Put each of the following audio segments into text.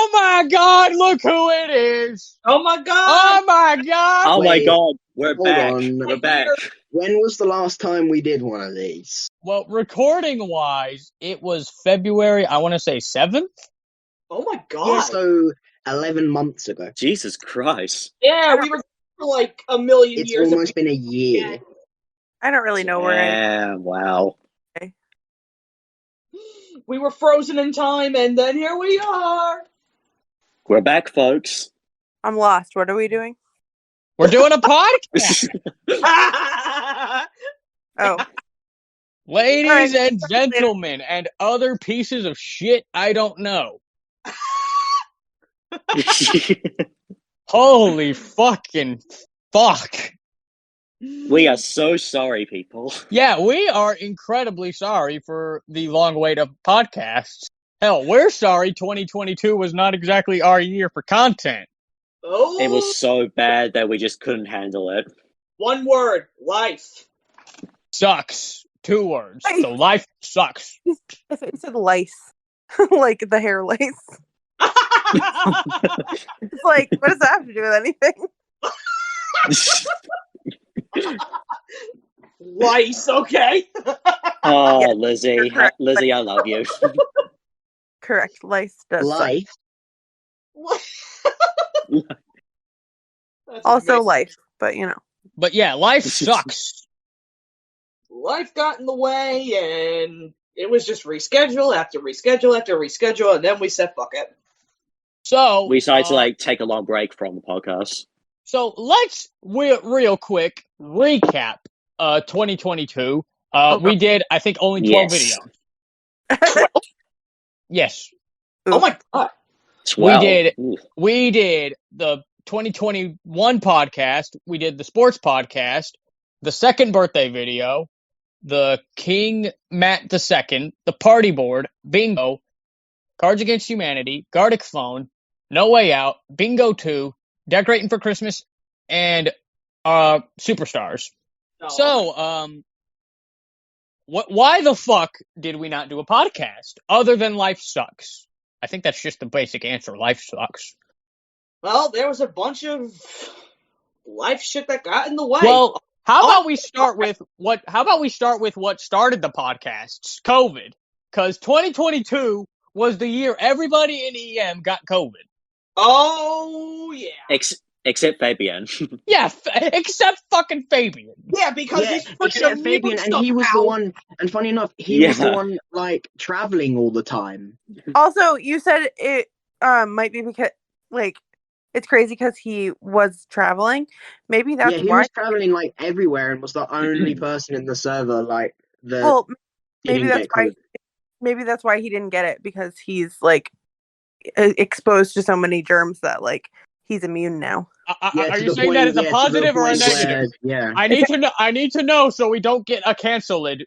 Oh my God! Look who it is! Oh my God! Oh my God! Oh my Wait, God, we're hold back. on. We're back. When was the last time we did one of these? Well, recording-wise, it was February, I want to say 7th? Oh my God! Yeah, so 11 months ago. Jesus Christ. Yeah, we were for like a million It's years. almost been a year. I don't really know where I Damn, wow. We were frozen in time, and then here we are. We're back, folks. I'm lost. What are we doing? We're doing a podcast! Oh, Ladies Alright. and gentlemen, and other pieces of shit I don't know. Holy fucking fuck. We are so sorry, people. Yeah, we are incredibly sorry for the long wait of podcasts. Hell, we're sorry 2022 was not exactly our year for content. Oh, It was so bad that we just couldn't handle it. one word: life. Sucks. 2 words. Life. So life sucks. I thought you said lice. Like the hair lice. It's like, what does that have to do with anything? Lice, okay. Oh, Yeah, Lizzie. you're correct. Lizzie, I love you. Correct. Lice does suck. Life. That's Also amazing. life, but you know. But yeah, life sucks. Life got in the way, and it was just reschedule after reschedule after reschedule, and then we said fuck it. So We decided to take a long break from the podcast. So let's real quick recap 2022. We did, I think, only 12 Yes. videos. Yes. Oh my God. 12. We did the 2021 podcast. We did the sports podcast, the second birthday video, the King Matt II, the party board, bingo, Cards Against Humanity, Gardic Phone, No Way Out, Bingo 2, Decorating for Christmas, and Superstars. No. So, why the fuck did we not do a podcast other than life sucks? I think that's just the basic answer. Life sucks. Well, there was a bunch of life shit that got in the way. Well, how about we start with what started the podcasts? COVID, because 2022 was the year everybody in EM got COVID. Oh yeah. Except Fabian. Yeah, except fucking Fabian. Yeah, because Yeah, he's freaking except Fabian, and he was the one. And funny enough, he was the one traveling all the time. Also, you said it might be because it's crazy because he was traveling. Maybe that's he why was traveling everywhere and was the only person in the server that Well, maybe didn't that's get why. COVID. Maybe that's why he didn't get it, because he's exposed to so many germs that he's immune now. Are you saying that as a positive or a negative? I need to know so we don't get a canceled.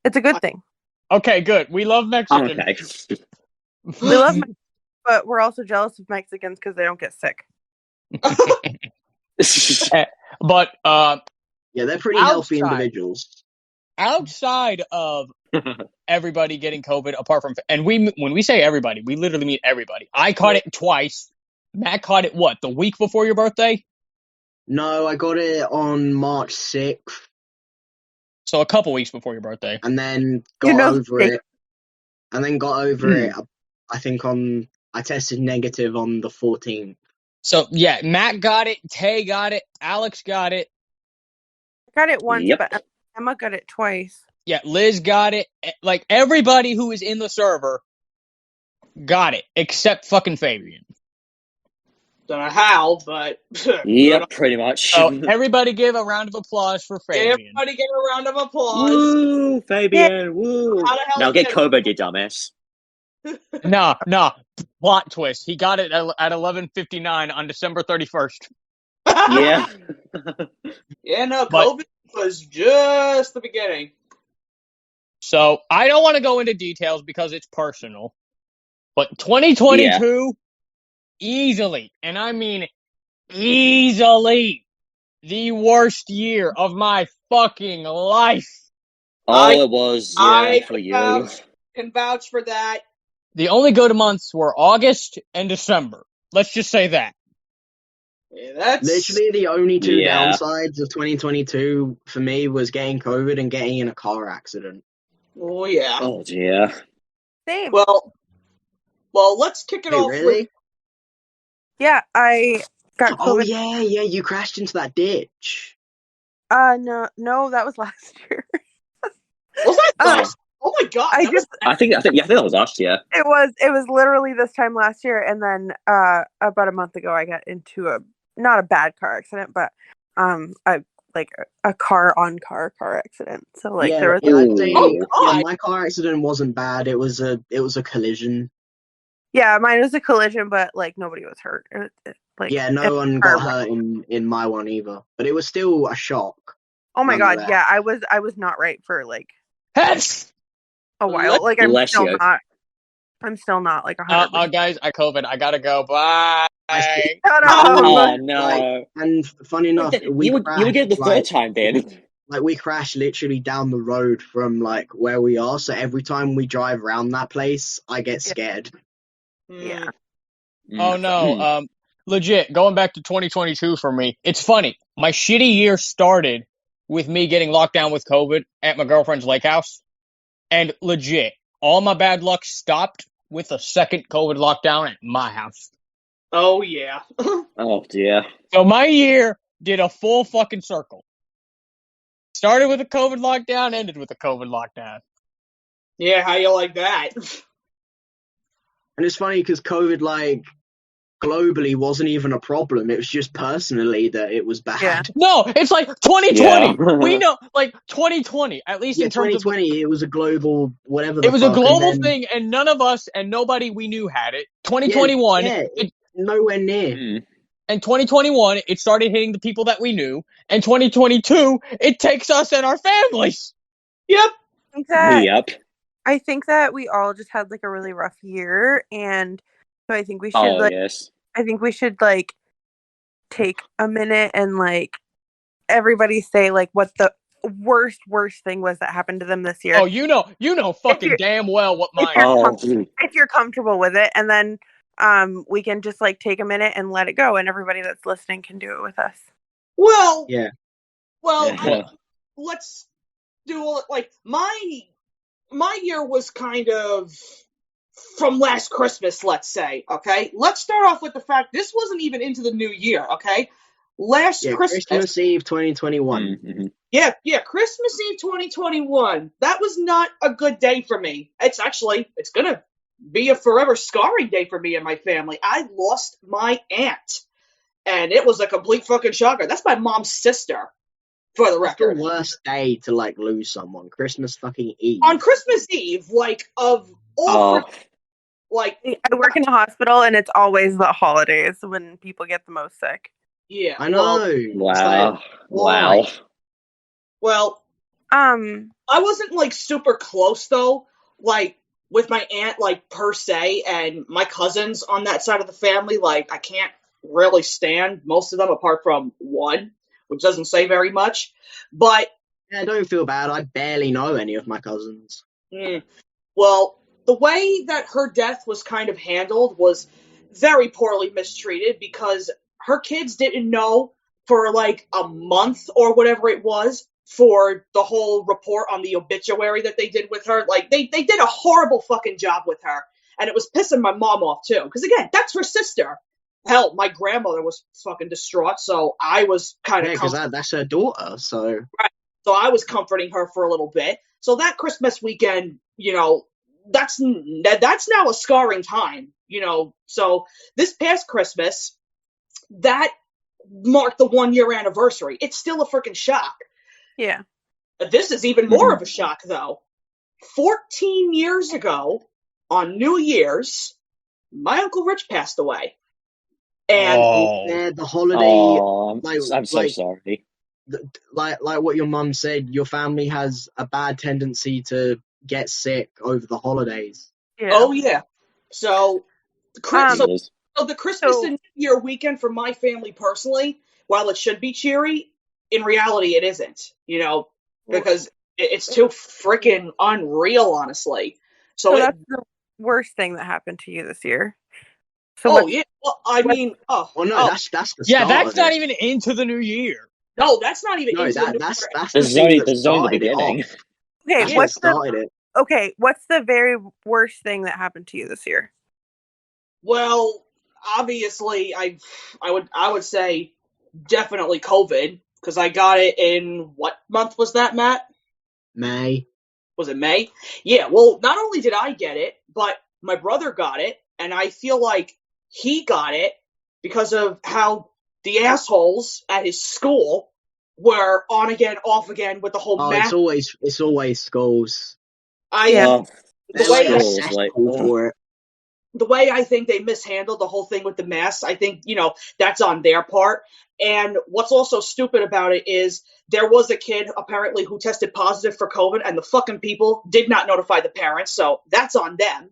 It's a good thing. Okay, good. We love Mexicans. Okay. We love Mexicans, but we're also jealous of Mexicans because they don't get sick. But they're pretty healthy individuals. Outside of everybody getting COVID, apart from, and when we say everybody, we literally mean everybody. I caught it twice. Matt caught it the week before your birthday? No, I got it on March 6th. So a couple weeks before your birthday. And then got over it. I think I tested negative on the 14th. So yeah, Matt got it, Tay got it, Alex got it. I got it once, but Emma got it twice. Yeah, Liz got it. Everybody who is in the server got it, except fucking Fabian. Don't know how, but yeah, pretty much. So everybody give a round of applause for Fabian. Everybody give a round of applause. Woo, Fabian! Yeah. Woo! How the hell now get COVID, you dumbass. No. Plot twist. He got it at 11:59 on December 31st. Yeah. Yeah, no, COVID was just the beginning. So I don't want to go into details because it's personal. But 2022, easily, and I mean easily, the worst year of my fucking life. It was for you. Can vouch for that. The only good months were August and December. Let's just say that. Yeah, that's Literally the only two Yeah. downsides of 2022 for me was getting COVID and getting in a car accident. Oh yeah. Oh dear. Same. Well, let's kick it Wait, off really? with. Yeah, I got Oh COVID. yeah, you crashed into that ditch. No, that was last year. Was that Uh, last? Oh my god! I that was- just I think that was last year. it was literally this time last year, and then about a month ago I got into a not a bad car accident, but a car on car accident. So like Yeah, there was yeah, I'd say Oh yeah, god! my car accident wasn't bad. It was a collision. yeah, mine was a collision, but like nobody was hurt. Yeah, no one got hurt in my one either. But it was still a shock. Oh my god, nonetheless. yeah, I was not right for like Heads! a while. Like I'm Bless still you. not. I'm still not like 100%. Guys, I COVID. I gotta go. Bye. I Shut Oh, up. Oh no. Like, and funny enough, we You would get the third time then. like we crashed literally down the road from like where we are. So every time we drive around that place, I get scared. Yeah. Oh no. Legit, going back to 2022 for me, it's funny. My shitty year started with me getting locked down with COVID at my girlfriend's lake house. And legit, all my bad luck stopped with a second COVID lockdown at my house. Oh yeah. Oh dear. So my year did a full fucking circle. Started with a COVID lockdown, ended with a COVID lockdown. Yeah, how you like that? And it's funny because COVID, like globally, wasn't even a problem. It was just personally that it was bad. Yeah. No, it's like 2020. Yeah. We know, like 2020, at least Yeah, in terms of 2020, it was a global whatever. The it was a fuck, and global then- thing, and none of us and nobody we knew had it. 2021, Yeah, nowhere near. and 2021, it started hitting the people that we knew. And 2022, it takes us and our families. Yep. Yep. I think that we all just had like a really rough year, and so I think we should Oh yes. I think we should like take a minute and like everybody say like what the worst thing was that happened to them this year. Oh, you know fucking damn well what mine is. If you're comfortable with it, and then we can just like take a minute and let it go, and everybody that's listening can do it with us. Well. Yeah. Well, Yeah. let's do like my year was kind of from last Christmas, let's say, okay? Let's start off with the fact this wasn't even into the new year, okay? Last Christmas Eve 2021. Mm-hmm. Yeah, Christmas Eve 2021. That was not a good day for me. It's going to be a forever scarring day for me and my family. I lost my aunt, and it was a complete fucking shocker. That's my mom's sister, for the record. It's the worst day to like lose someone. Christmas fucking Eve. On Christmas Eve, like of all, like I work in a hospital, and it's always the holidays when people get the most sick. yeah, I know. Wow. Wow. Well, I wasn't like super close though, like with my aunt, like per se, and my cousins on that side of the family. Like I can't really stand most of them, apart from one, which doesn't say very much. But yeah, don't feel bad. I barely know any of my cousins. Well, the way that her death was kind of handled was very poorly mistreated because her kids didn't know for like a month or whatever it was for the whole report on the obituary that they did with her. Like they did a horrible fucking job with her, and it was pissing my mom off too. Because again, that's her sister. Hell, my grandmother was fucking distraught, so I was kind of because that's her daughter. So right. So I was comforting her for a little bit. So that Christmas weekend, you know, that's now a scarring time, you know. So this past Christmas, that marked the 1 year anniversary. It's still a freaking shock. Yeah. This is even more of a shock, though. 14 years ago, on New Year's, my Uncle Rich passed away. And the holiday. Oh, I'm so sorry. Like what your mum said, your family has a bad tendency to get sick over the holidays. Yeah. Oh yeah. So the Christmas and New Year weekend for my family personally, while it should be cheery, in reality it isn't. You know, because it's too freaking unreal, honestly. So worst thing that happened to you this year? So Oh what's- yeah. Well, I mean, Well, no, that's the start Yeah, that's of not it. even into the new year. no, that's not even No, into the new that's year. the This is thing only that the started it beginning. off. okay, That's what what's the started it. okay, what's the very worst thing that happened to you this year? Well, obviously, I would say definitely COVID, because I got it in what month was that, Matt? May. Was it May? Yeah. Well, not only did I get it, but my brother got it, and I feel like he got it because of how the assholes at his school were on again, off again with the whole Oh, mask. it's always schools. Yeah. Oh, They're The way like a schools, like, cesspool for it. the way I think they mishandled the whole thing with the masks, I think, that's on their part. And what's also stupid about it is there was a kid apparently who tested positive for COVID, and the fucking people did not notify the parents, so that's on them.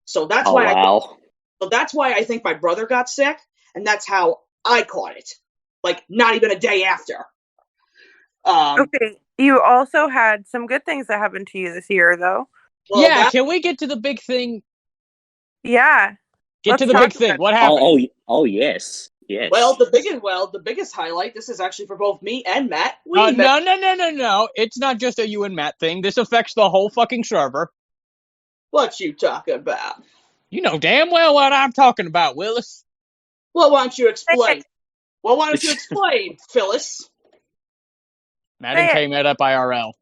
So that's oh why wow. I think my brother got sick, and that's how I caught it. Like, not even a day after. Okay. You also had some good things that happened to you this year though. Well, Yeah, can we get to the big thing? Yeah. Get Let's to the talk big thing. about What happened? Oh yes. Yes. well, the biggest highlight. This is actually for both me and Matt. No. It's not just a you and Matt thing. This affects the whole fucking server. What you talking about? You know damn well what I'm talking about, Willis. Well, why don't you explain? Well, why don't you explain, Phyllis? Matt and Say Kay met up IRL.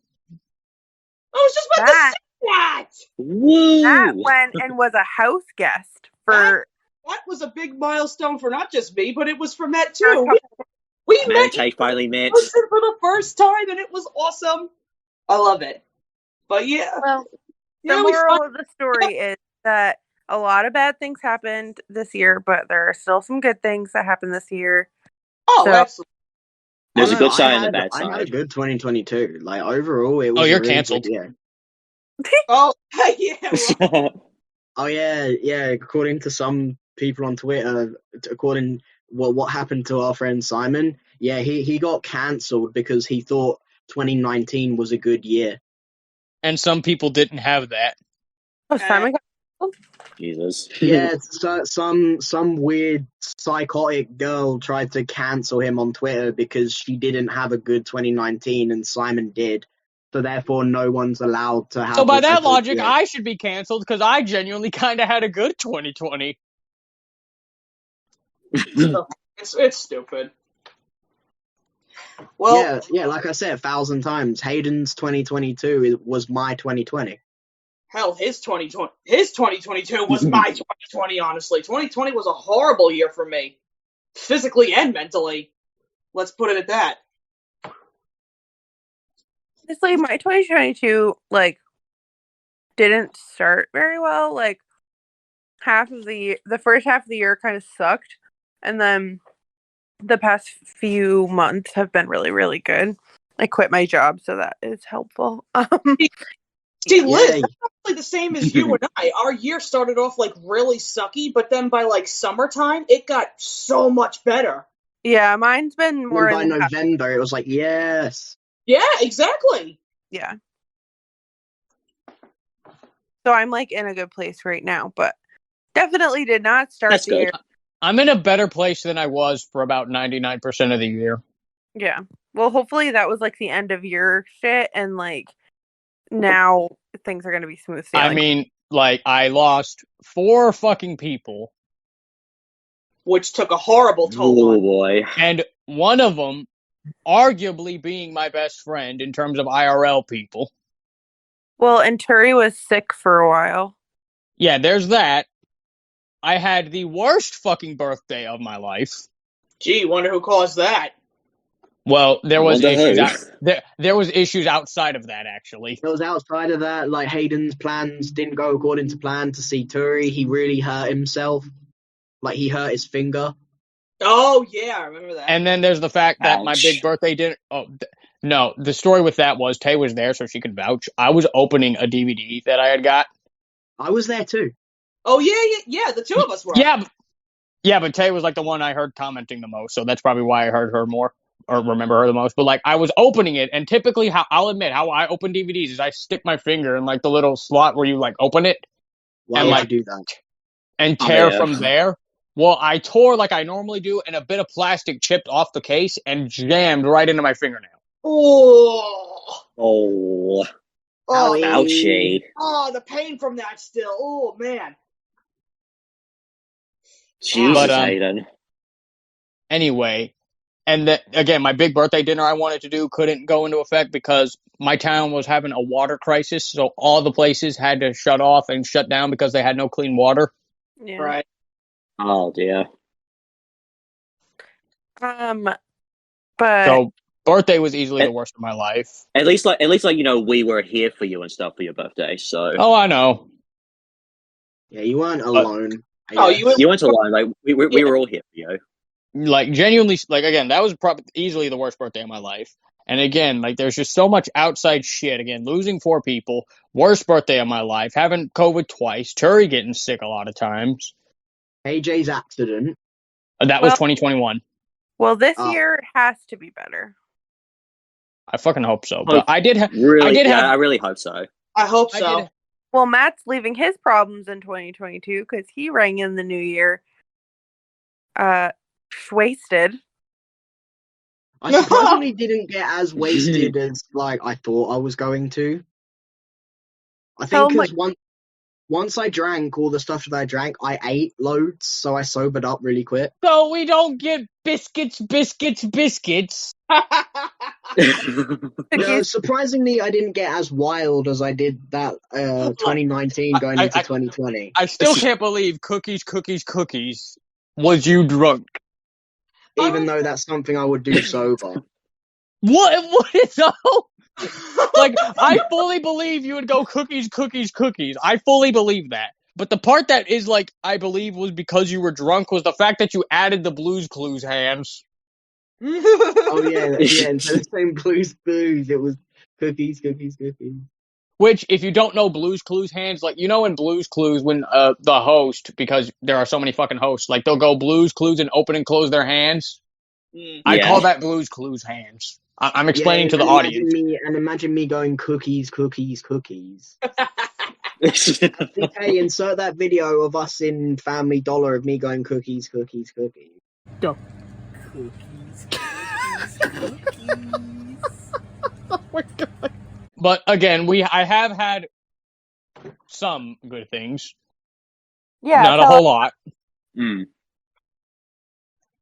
I was just about to That- say that. Woo! That went and was a house guest for That was a big milestone for not just me, but it was for Matt for a too. couple- We Matt met and Tay finally met. in person for the first time, and it was awesome. I love it. But yeah, well, yeah, the we moral of the story is that a lot of bad things happened this year, but there are still some good things that happened this year. Oh, So- absolutely. There's a No, good side and a bad I had a side. good 2022. Like overall, it was Oh, you're a really canceled. good year. Oh, yeah. Well, Oh yeah. According to some people on Twitter, according what happened to our friend Simon, yeah, he got cancelled because he thought 2019 was a good year. And some people didn't have that. Oh, Simon got Jesus. Yeah, so some weird psychotic girl tried to cancel him on Twitter because she didn't have a good 2019 and Simon did. So therefore, no one's allowed to have. So by a that good logic, year. I should be canceled because I genuinely kind of had a good 2020. it's stupid. Well, Yeah, like I said 1,000 times, Hayden's 2022 was my 2020. hell, his 2022 was my 2020. Honestly, 2020 was a horrible year for me, physically and mentally. Let's put it at that. honestly, my 2022 didn't start very well. Like the first half of the year kind of sucked, and then the past few months have been really, really good. I quit my job, so that is helpful. See, Liz, Yeah. that's probably the same as you and I. Our year started off really sucky, but then by summertime, it got so much better. Yeah, mine's been more And by in the November, it was like, yes. Yeah, exactly. yeah. So I'm in a good place right now, but definitely did not start That's the good. year. I'm in a better place than I was for about 99% of the year. Yeah. Well, hopefully that was the end of year shit, and now things are gonna be smooth sailing. I mean, I lost 4 fucking people, Which took a horrible toll Oh on. boy. and one of them arguably being my best friend in terms of IRL people. Well, and Turi was sick for a while. Yeah, there's that. I had the worst fucking birthday of my life. Gee, wonder who caused that. Well, there was Wonder issues. who. There was issues outside of that, actually. It was outside of that, Hayden's plans didn't go according to plan to see Turi. He really hurt himself. He hurt his finger. Oh, yeah, I remember that. And then there's the fact that my Ouch. big birthday didn't. No, the story with that was Tay was there, so she could vouch. I was opening a DVD that I had got. I was there too. Oh, yeah, the two of us were. Yeah, but Tay was the one I heard commenting the most, so that's probably why I heard her more or remember her the most. But I was opening it, and typically, I'll admit how I open DVDs is I stick my finger in the little slot where you open it, Why And, would like, you do that? and tear Yeah. from there. Well, I tore like I normally do, and a bit of plastic chipped off the case and jammed right into my fingernail. Oh, Oh, oh, ouchie. oh, the pain from that still. Oh man. Jesus, But, Aiden. Anyway, and again, my big birthday dinner I wanted to do couldn't go into effect because my town was having a water crisis, so all the places had to shut off and shut down because they had no clean water. Yeah. Right. Oh dear. But So birthday was easily the worst of my life. At least, we were here for you and stuff for your birthday. So Oh, I know. Yeah, you weren't alone. Oh, I guess. you weren't alone. Like we Yeah. were all here for you. Like, genuinely, like, again, that was probably easily the worst birthday of my life. And again, like, there's just so much outside shit. Again, losing 4 people, worst birthday of my life, having COVID twice, Turi getting sick a lot of times. AJ's accident. That was Well- 2021. well, this Oh. year has to be better. I fucking hope so. But I did have. Really, did have- I really hope so. I hope I so. did. Well, Matt's leaving his problems in 2022 because he rang in the new year wasted. I surprisingly didn't get as wasted as like I thought I was going to. I Tell think him, because once I drank all the stuff that I drank, I ate loads, so I sobered up really quick. So we don't get biscuits. No, surprisingly, I didn't get as wild as I did that 2019 going into 2020. I still can't believe cookies was you drunk. Even though that's something I would do sober. What is up? Like, I fully believe you would go cookies. I fully believe that. But the part that is, like, I believe was because you were drunk was the fact that you added the Blues Clues hands. Oh yeah, instead of saying blues, it was cookies. Which, if you don't know Blues Clues hands, like, you know in Blues Clues when the host, because there are so many fucking hosts, like, they'll go Blues Clues and open and close their hands. I call that Blues Clues hands. I'm explaining to the audience. Imagine me going cookies. Hey, insert that video of us in Family Dollar of me going cookies. Go. Oh my god. But again, I have had some good things. Yeah, Not a whole lot. Mm.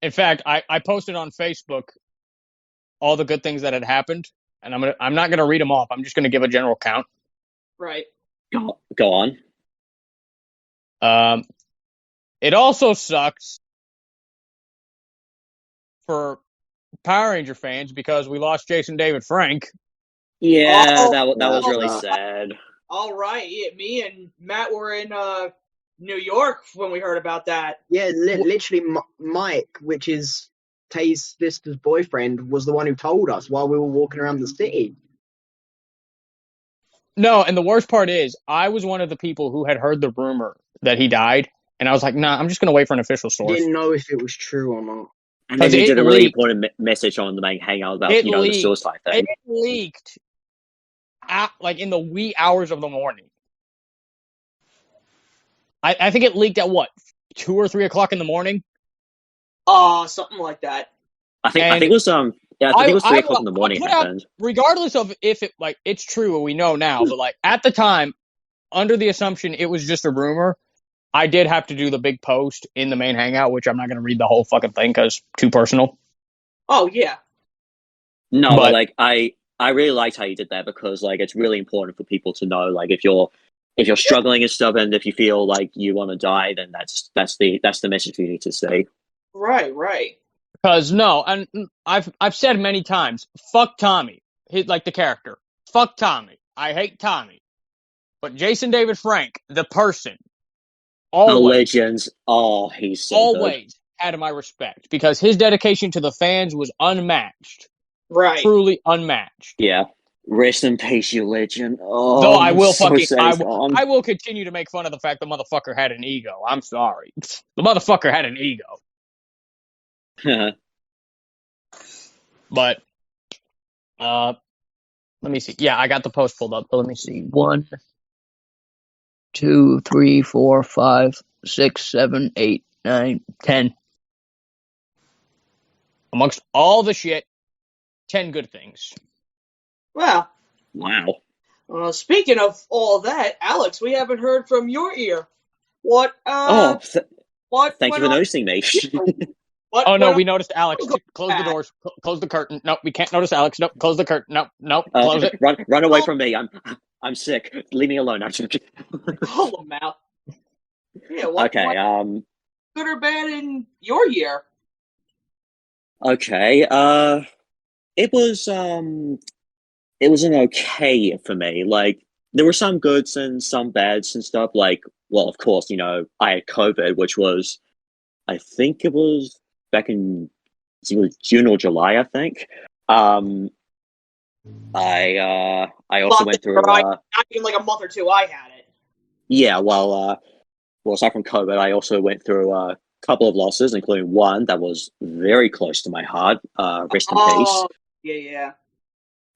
In fact, I posted on Facebook all the good things that had happened, and I'm not gonna read them off. I'm just gonna give a general count. Right. Go on. It also sucks for Power Ranger fans because we lost Jason David Frank. Yeah, Oh, that was yeah, really that- sad. All right. Yeah, me and Matt were in New York when we heard about that. Yeah, literally, Mike, which is Tay's sister's boyfriend, was the one who told us while we were walking around the city. No, and the worst part is, I was one of the people who had heard the rumor that he died, and I was like, nah, I'm just gonna wait for an official source. Didn't know if it was true or not. And then 'Cause you it did a really leaked. important message on the main hangout about It the leaked. suicide thing. It leaked like in the wee hours of the morning. I think it leaked at what, 2 or 3 o'clock in the morning. Something like that. I think And it was I think it was 3 o'clock in the morning. put It out, happened. regardless of if it like it's true or we know now, but like at the time, under the assumption it was just a rumor, I did have to do the big post in the main hangout, which I'm not going to read the whole fucking thing because too personal. Oh yeah. No, But- but like I really liked how you did that because like it's really important for people to know like if you're struggling and stuff and if you feel like you want to die, then that's the message you need to say. Right. Because no, and I've said many times, fuck Tommy, like the character, fuck Tommy. I hate Tommy, but Jason David Frank, the person, The always, legends. Oh, he's so always had my respect because his dedication to the fans was unmatched, Right. truly unmatched. good. Yeah. Rest in peace, you legend. Oh, Though I will so fucking, sad he's gone. I will continue to make fun of the fact the motherfucker had an ego. I'm sorry, the motherfucker had an ego. But, let me see. Yeah, I got the post pulled up. But let me see. 2, 3, 4, 5, 6, 7, 8, 9, 10. Amongst all the shit, 10 good things. Well, Wow. speaking of all that, Alex, we haven't heard from your ear. What what Thank you went for on? noticing me. What Oh, no, went we noticed Alex. on? Close the doors. Close the curtain. Nope, we can't notice Alex. Nope, close the curtain. Nope, close it. Run away from me. I'm sick. Leave me alone. Pull them out. Yeah, what Okay. good or bad in your year? Okay. It was an okay for me. Like there were some goods and some bads and stuff. Like, well, of course, I had COVID, which was, I think it was back in it was June or July, I think. I also went through not even like a month or two. I had it. yeah, well, aside from COVID, I also went through a couple of losses, including one that was very close to my heart. Rest in peace. Yeah.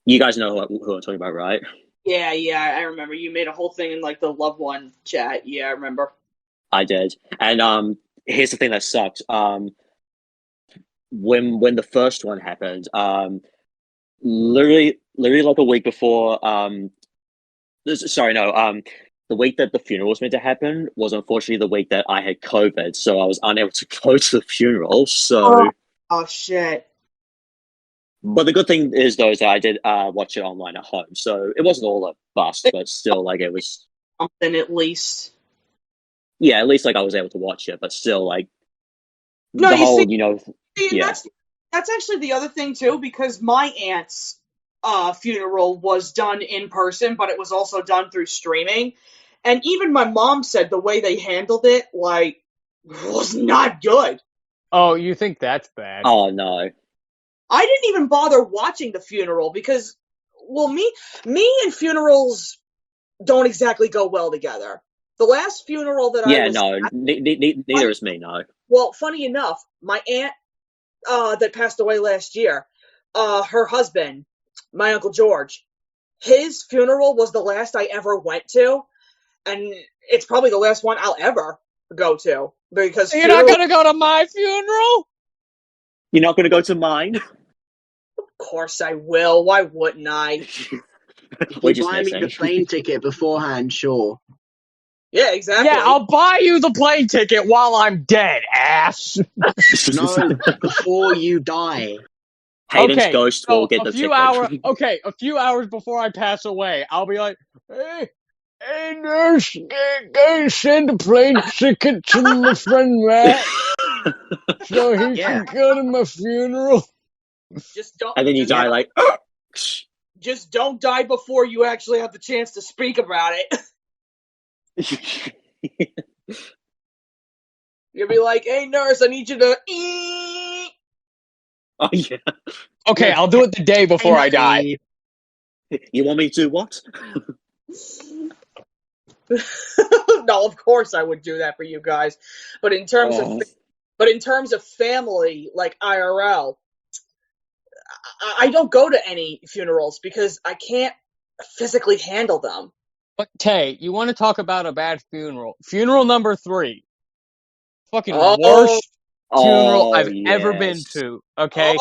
You guys know who I'm talking about, right? Yeah, I remember. You made a whole thing in like the loved one chat. Yeah, I remember. I did. And here's the thing that sucked. When the first one happened, literally like a week before, the week that the funeral was meant to happen was unfortunately the week that I had COVID, so I was unable to go to the funeral. So, Oh shit. but the good thing is though is that I did watch it online at home, so it wasn't all a bust, but still, like it was. Something at least. Yeah, at least like I was able to watch it, but still, like No, the you whole, see, yeah. that's actually the other thing too, because my aunt's funeral was done in person, but it was also done through streaming. And even my mom said the way they handled it, like, was not good. Oh, you think that's bad? Oh no. I didn't even bother watching the funeral because, well, me and funerals don't exactly go well together. The last funeral that I Yeah, was no, at, neither is me. No. well, funny enough, my aunt that passed away last year, her husband, my Uncle George, his funeral was the last I ever went to, and it's probably the last one I'll ever go to, because You're not gonna go to my funeral? You're not going to go to mine? Of course I will. Why wouldn't I? If We're you just buy me the missing. plane ticket beforehand, sure. Yeah, exactly. Yeah, I'll buy you the plane ticket while I'm dead, ass. No, before you die. Hayden's Okay, ghost so will get the ticket. a few hours before I pass away, I'll be like, hey nurse, can you send a plane ticket to my friend Matt so he can go to my funeral? Just don't. And then you die like. Just don't die before you actually have the chance to speak about it. You'll be like, "Hey nurse, I need you to." Oh yeah. Okay, I'll do it the day before I die. You want me to what? No, of course I would do that for you guys, but in terms of family, like IRL, I don't go to any funerals because I can't physically handle them. But Tay, you want to talk about a bad funeral? Funeral number 3. Fucking worst funeral I've ever been to. Okay,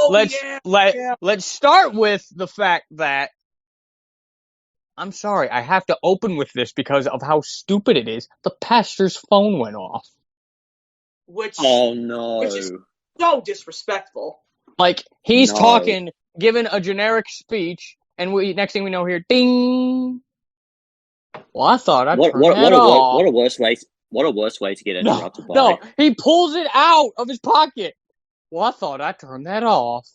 let's start with the fact that I'm sorry, I have to open with this because of how stupid it is. The pastor's phone went off. Which is so disrespectful. Like he's talking, giving a generic speech, and next thing we know here, ding. Well, I thought I'd turn that off. What a worse way to get interrupted by. No, he pulls it out of his pocket. Well, I thought I'd turn that off.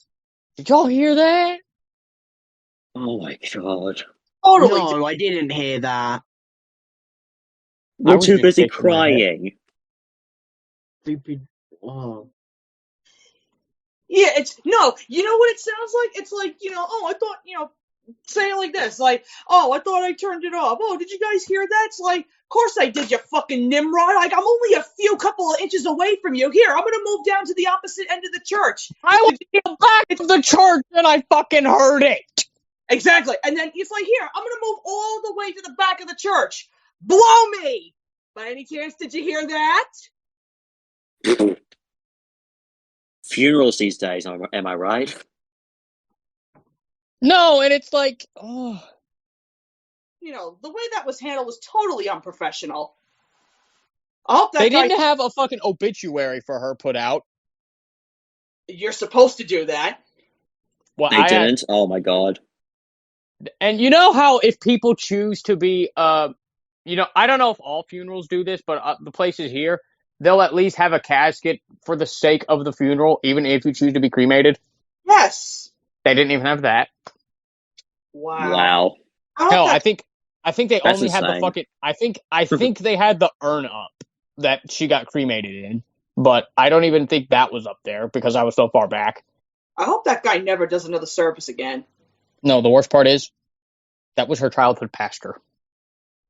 Did y'all hear that? Oh my god. Totally. No, I didn't hear that. We're too busy crying. Stupid. Oh. Yeah, you know what it sounds like? It's like, I thought, say it like this, like, I thought I turned it off. Oh, did you guys hear that? It's like, of course I did, you fucking Nimrod. Like, I'm only a couple of inches away from you. Here, I'm gonna move down to the opposite end of the church. I was in the back of the church and I fucking heard it. Exactly. And then it's like, here, I'm gonna move all the way to the back of the church. Blow me! By any chance, did you hear that? Funerals these days, am I right? No, and it's like, oh. The way that was handled was totally unprofessional. I hope that They guy... didn't have a fucking obituary for her put out. You're supposed to do that. Well, They didn't? Oh my god. And you know how if people choose to be, I don't know if all funerals do this, but the places here, they'll at least have a casket for the sake of the funeral, even if you choose to be cremated. Yes. They didn't even have that. Wow. Hell, I think they That's only had the insane. fucking. I think they had the urn up that she got cremated in, but I don't even think that was up there because I was so far back. I hope that guy never does another service again. No, the worst part is that was her childhood pastor.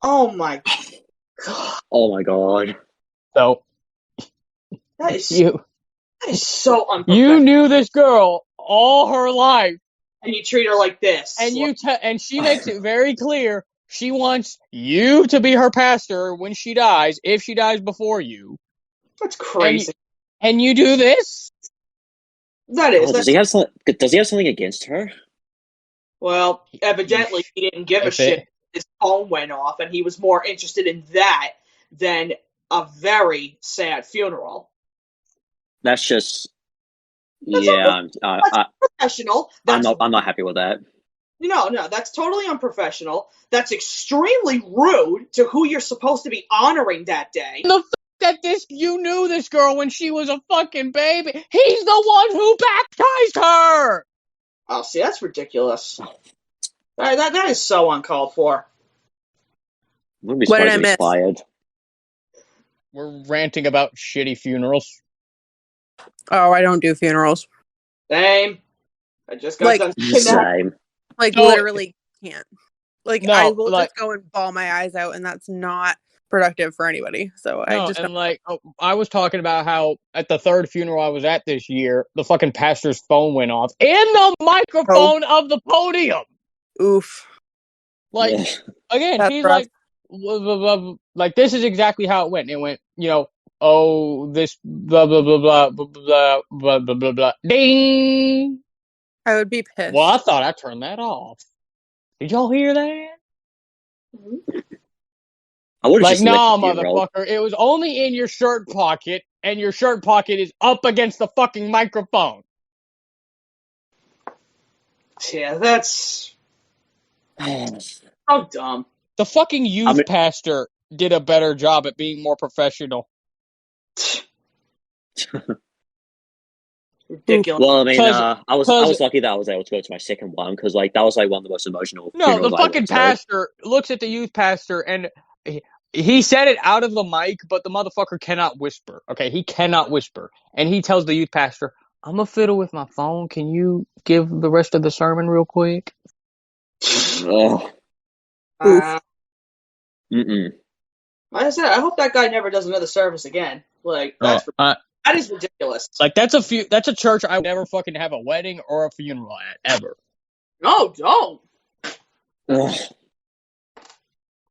Oh my god. Oh my god. So That is so unprofessional. you knew this girl all her life, and you treat her like this. and and she makes it very clear she wants you to be her pastor when she dies, if she dies before you. That's crazy. And you do this? That is. Oh, does he have something against her? Well, evidently he didn't give a shit. His phone went off, and he was more interested in that than a very sad funeral. That's just... That's unprofessional. I'm not happy with that. No, that's totally unprofessional. That's extremely rude to who you're supposed to be honoring that day. The fact that you knew this girl when she was a fucking baby. He's the one who baptized her! Oh, see, that's ridiculous. That is so uncalled for. What did I miss? Fired. We're ranting about shitty funerals. Oh, I don't do funerals. Same. I just got done saying that. Same. Literally can't. No, I will just go and bawl my eyes out, and that's not productive for anybody. So I just don't. I was talking about how at the third funeral I was at this year, the fucking pastor's phone went off in the microphone of the podium. Oof. Again, that's he's rough. like, this is exactly how it went. It went, this blah blah blah blah blah blah blah blah blah blah. Ding. I would be pissed. Well, I thought I turned that off. Did y'all hear that? I would have nah, motherfucker. It was only in your shirt pocket, and your shirt pocket is up against the fucking microphone. Yeah, that's how dumb. The fucking youth pastor did a better job at being more professional. Ridiculous. Well, I mean, I was lucky that I was able to go to my second one because, that was one of the most emotional. No, the fucking pastor looks at the youth pastor and he said it out of the mic, but the motherfucker cannot whisper. Okay, he cannot whisper, and he tells the youth pastor, "I'm gonna fiddle with my phone. Can you give the rest of the sermon real quick?" Oh. Like I said, I hope that guy never does another service again. That is ridiculous. That's a church I would never fucking have a wedding or a funeral at, ever. No, don't.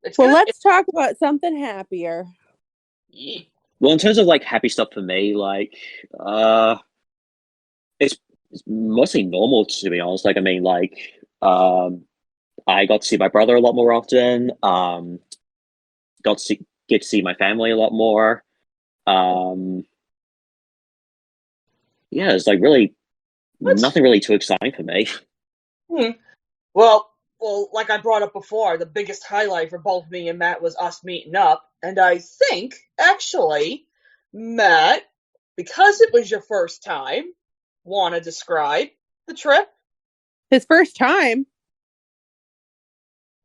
Let's talk about something happier. Well, in terms of happy stuff for me, it's mostly normal, to be honest. I got to see my brother a lot more often. Get to see my family a lot more. Yeah, it's really nothing really too exciting for me. Well, like I brought up before, the biggest highlight for both me and Matt was us meeting up. And I think, actually, Matt, because it was your first time, want to describe the trip? His first time?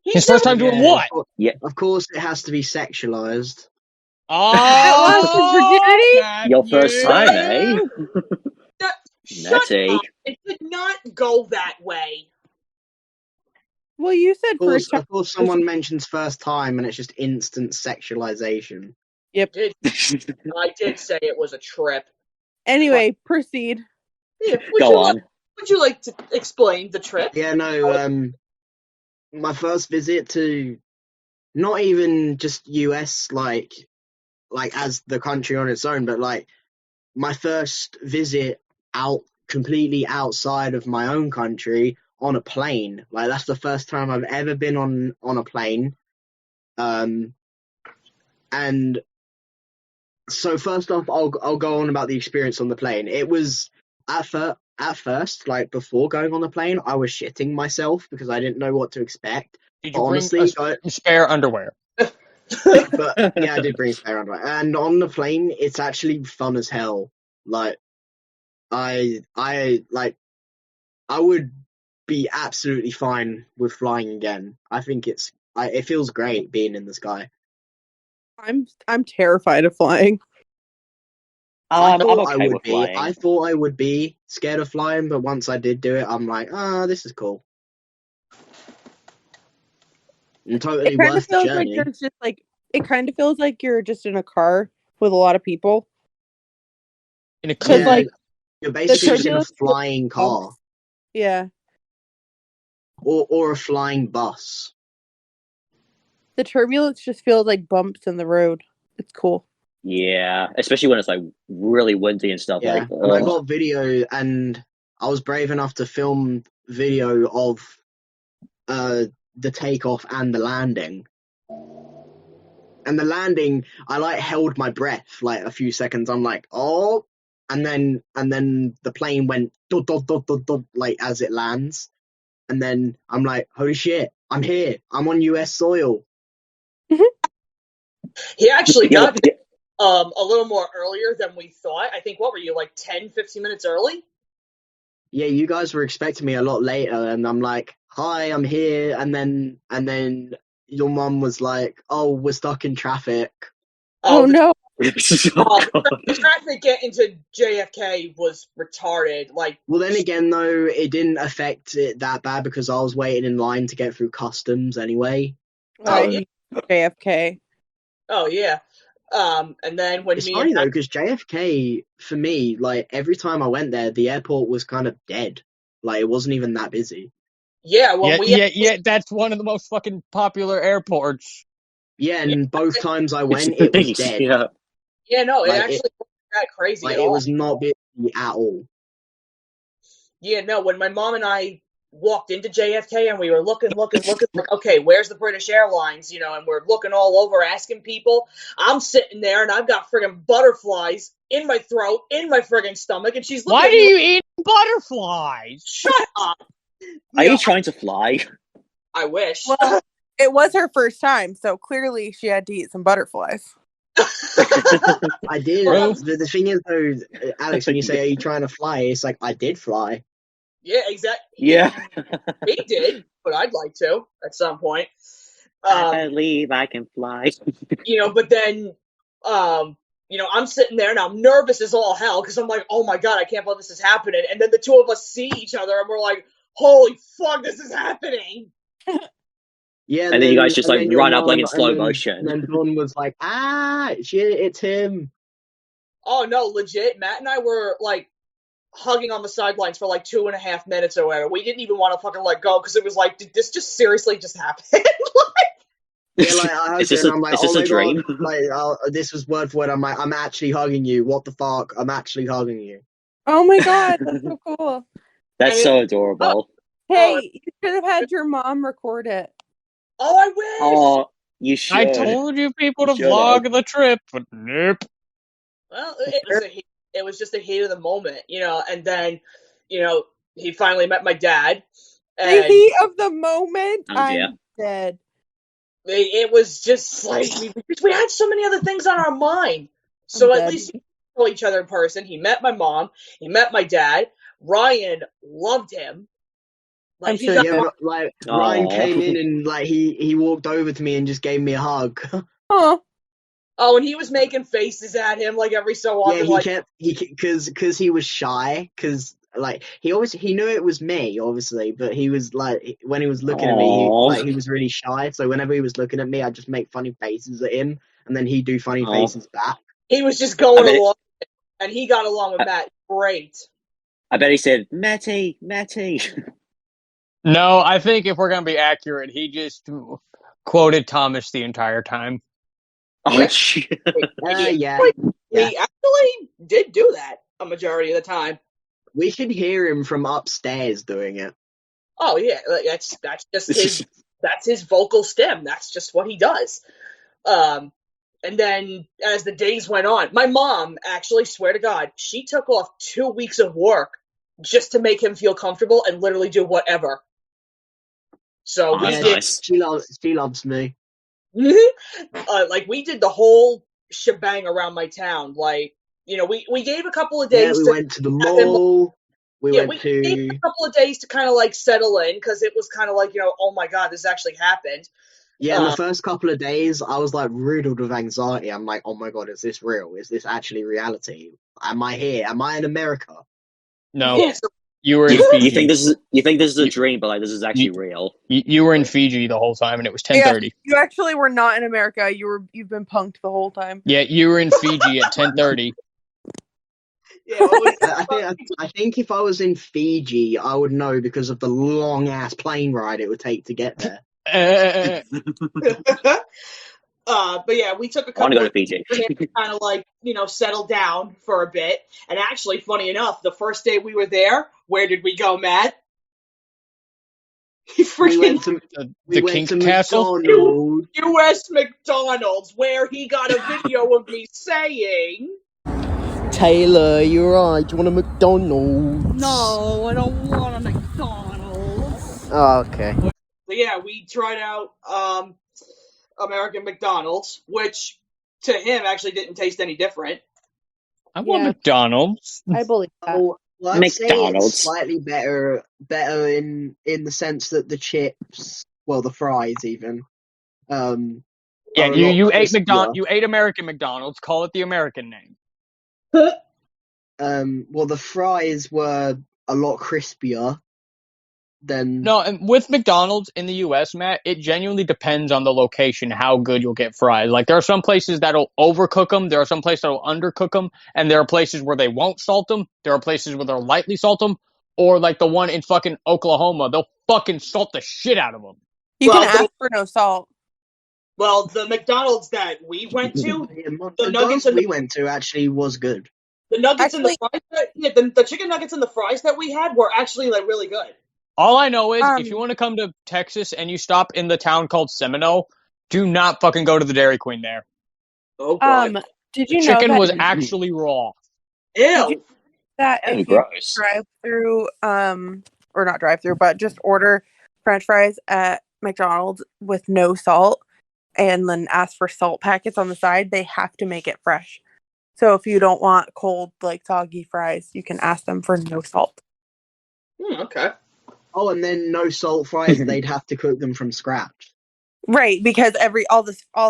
His first time doing what? Yeah, of course it has to be sexualized. Oh, virginity? Your first time, eh? Shut up. It did not go that way. Well, you said first time. Of course, someone mentions first time and it's just instant sexualization. Yep. I did say it was a trip. Anyway, proceed. Yeah, Go on. Would you like to explain the trip? Yeah, no, my first visit to not even just US, like as the country on its own, but like my first visit out completely outside of my own country on a plane. Like that's the first time I've ever been on a plane. And so first off, I'll go on about the experience on the plane. It was at first, like before going on the plane, I was shitting myself because I didn't know what to expect. Did But you bring honestly, spare underwear? but yeah, I did bring spare underwear. And on the plane, it's actually fun as hell. Like I would be absolutely fine with flying again. I think it feels great being in the sky. I'm terrified of flying. I I'm thought I okay would with be. flying. I thought I would be scared of flying, but once I did do it, I'm like, this is cool. And totally It kind of worth the feels like journey. there's just like it kind of feels like you're just in a car with a lot of people. In a Because Yeah, like you're basically just in a turbulence flying car yeah, or a flying bus. the turbulence just feels like bumps in the road. It's cool. Yeah, especially when it's like really windy and stuff. Yeah, Like, and I ugh. got video, and I was brave enough to film video of the takeoff and the landing. And the landing, I like held my breath like a few seconds. I'm like, oh, and then the plane went dot dot dot dot dot like as it lands, and then I'm like, holy shit, I'm here, I'm on US soil. He actually Yeah, got there a little more earlier than we thought. I think, what were you, like 10, 15 minutes early? Yeah, you guys were expecting me a lot later, and I'm like, hi, I'm here, and then your mum was like, oh, we're stuck in traffic. Oh no. The traffic getting to JFK was retarded. Like, Well, then again, though, it didn't affect it that bad because I was waiting in line to get through customs anyway. yeah. JFK. Oh yeah. And then when It's me funny and though, because JFK, for me, like every time I went there, the airport was kind of dead. Like it wasn't even that busy. Yeah, that's one of the most fucking popular airports. Yeah, and both times I went, it was dead. Yeah, no, it Like, actually wasn't that crazy at it all. was not busy at all. Yeah, no, when my mom and I walked into JFK and we were looking, like, okay, where's the British Airlines? You know, and we're looking all over, asking people. I'm sitting there and I've got friggin' butterflies in my throat, in my friggin' stomach, and she's looking Why at do me you eat butterflies? Shut up! Are you trying to fly? I wish. Well, it was her first time, so clearly she had to eat some butterflies. I did. Well, The thing is, though, Alex, when you say, are you trying to fly? It's like, I did fly. Yeah, exactly. Yeah. He did, but I'd like to at some point. I believe I can fly. You know, but then, you know, I'm sitting there and I'm nervous as all hell because I'm like, oh my god, I can't believe this is happening. And then the two of us see each other and we're like, holy fuck, this is happening. Yeah, and then you guys just like your run up like mom- in slow and then- motion. And then Dawn was like, shit, it's him. Oh no, legit. Matt and I were like hugging on the sidelines for like 2.5 minutes or whatever. We didn't even want to fucking let go because it was like, did this just seriously just happen? Yeah, like I hugged her and I'm like, is this oh a my dream? god, like this was word for word. I'm like, I'm actually hugging you. What the fuck? I'm actually hugging you. Oh my god, that's so cool. That's so adorable. Hey, you should have had your mom record it. Oh, I wish. Oh, you should. I told you people to You should vlog the trip, but nope. Well, it was just a heat of the moment, you know. And then, you know, he finally met my dad. The And heat of the moment, yeah. I'm dead. it was just like we had so many other things on our mind. So at least we saw each other in person. He met my mom. He met my dad. Ryan loved him. Like, I'm he sure. got, Like Aw. Ryan came in and like he walked over to me and just gave me a hug. Oh, oh, and he was making faces at him like every so often. Yeah, he like, kept because he was shy because like he knew it was me obviously, but he was like when he was looking at me, Aw. he was really shy. So whenever he was looking at me, I'd just make funny faces at him, and then he'd do funny Aw. faces back. he was just going I bet- along, and he got along with Matt great. I bet he said, Matty. No, I think if we're gonna be accurate, he just quoted Thomas the entire time. Oh, shit. Yeah. We actually did do that a majority of the time. We should hear him from upstairs doing it. Oh yeah, that's just his vocal stem. That's just what he does. And then as the days went on, my mom actually, swear to God, she took off 2 weeks of work just to make him feel comfortable and literally do whatever. So we did. Nice. She loves me. Like we did the whole shebang around my town. Like, you know, we gave a couple of days. Yeah, we to went to the mall. We gave to. a couple of days to kind of like settle in because it was kind of like, you know, oh my God, this actually happened. Yeah, in the first couple of days, I was like riddled with anxiety. I'm like, oh my God, is this real? Is this actually reality? Am I here? Am I in America? No, Yeah, so you were in Fiji. You think this is a dream, but like this is actually real. You were in Fiji the whole time, and it was 10:30. You actually were not in America. You've been punked the whole time. Yeah, you were in Fiji at 10:30. yeah, I think if I was in Fiji, I would know because of the long ass plane ride it would take to get there. but yeah, we took a I want couple to go to of Fiji. to kind of like, you know, settle down for a bit. And actually, funny enough, the first day we were there, where did we go, Matt? We went to the King Castle. McDonald's. U.S. McDonald's, where he got a video of me saying, Taylor, you're right. Do you want a McDonald's? No, I don't want a McDonald's. Oh, okay. But yeah, we tried out American McDonald's, which to him actually didn't taste any different. I want McDonald's. I believe that. Well, I'd say McDonald's. it's slightly better in the sense that the chips, well, the fries even. Yeah, are a you lot ate crispier. You ate American McDonald's. Call it the American name. Well, the fries were a lot crispier than. No, and with McDonald's in the U.S., Matt, it genuinely depends on the location how good you'll get fries. Like, there are some places that'll overcook them, there are some places that'll undercook them, and there are places where they won't salt them, there are places where they'll lightly salt them, or like the one in fucking Oklahoma, they'll fucking salt the shit out of them. You Well, can ask for no salt. Well, the McDonald's that we went to, The nuggets McDonald's and we went to actually was good. the nuggets and the Actually- fries, the chicken nuggets and the fries that we had were actually like really good. All I know is, if you want to come to Texas and you stop in the town called Seminole, do not fucking go to the Dairy Queen there. Oh god. Did The you know chicken that was actually raw. Ew. that Oh, if you gross. drive through, or not drive through, but just order French fries at McDonald's with no salt, and then ask for salt packets on the side, they have to make it fresh. So if you don't want cold, like soggy fries, you can ask them for no salt. Okay. Oh, and then no salt fries, they'd have to cook them from scratch. Right, because all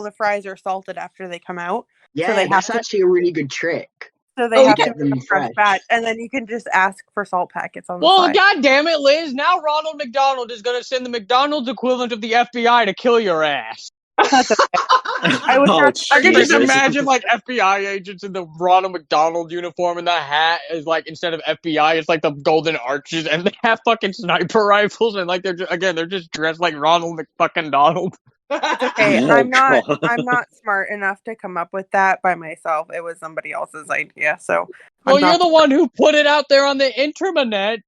the fries are salted after they come out. Yeah, they that's have to- actually a really good trick. So they have to get them make a fresh fresh. batch, and then you can just ask for salt packets on the Well, side. god damn it, Liz. Now Ronald McDonald is going to send the McDonald's equivalent of the FBI to kill your ass. That's okay. I would Oh, not- I can just Jesus. imagine, like, FBI agents in the Ronald McDonald uniform, and the hat is, like, instead of FBI, it's, like, the golden arches, and they have fucking sniper rifles, and, like, they're just dressed like Ronald McFucking-Donald. Okay, Oh, I'm not God. I'm not smart enough to come up with that by myself. It was somebody else's idea. So Well, I'm you're not- the one who put it out there on the internet.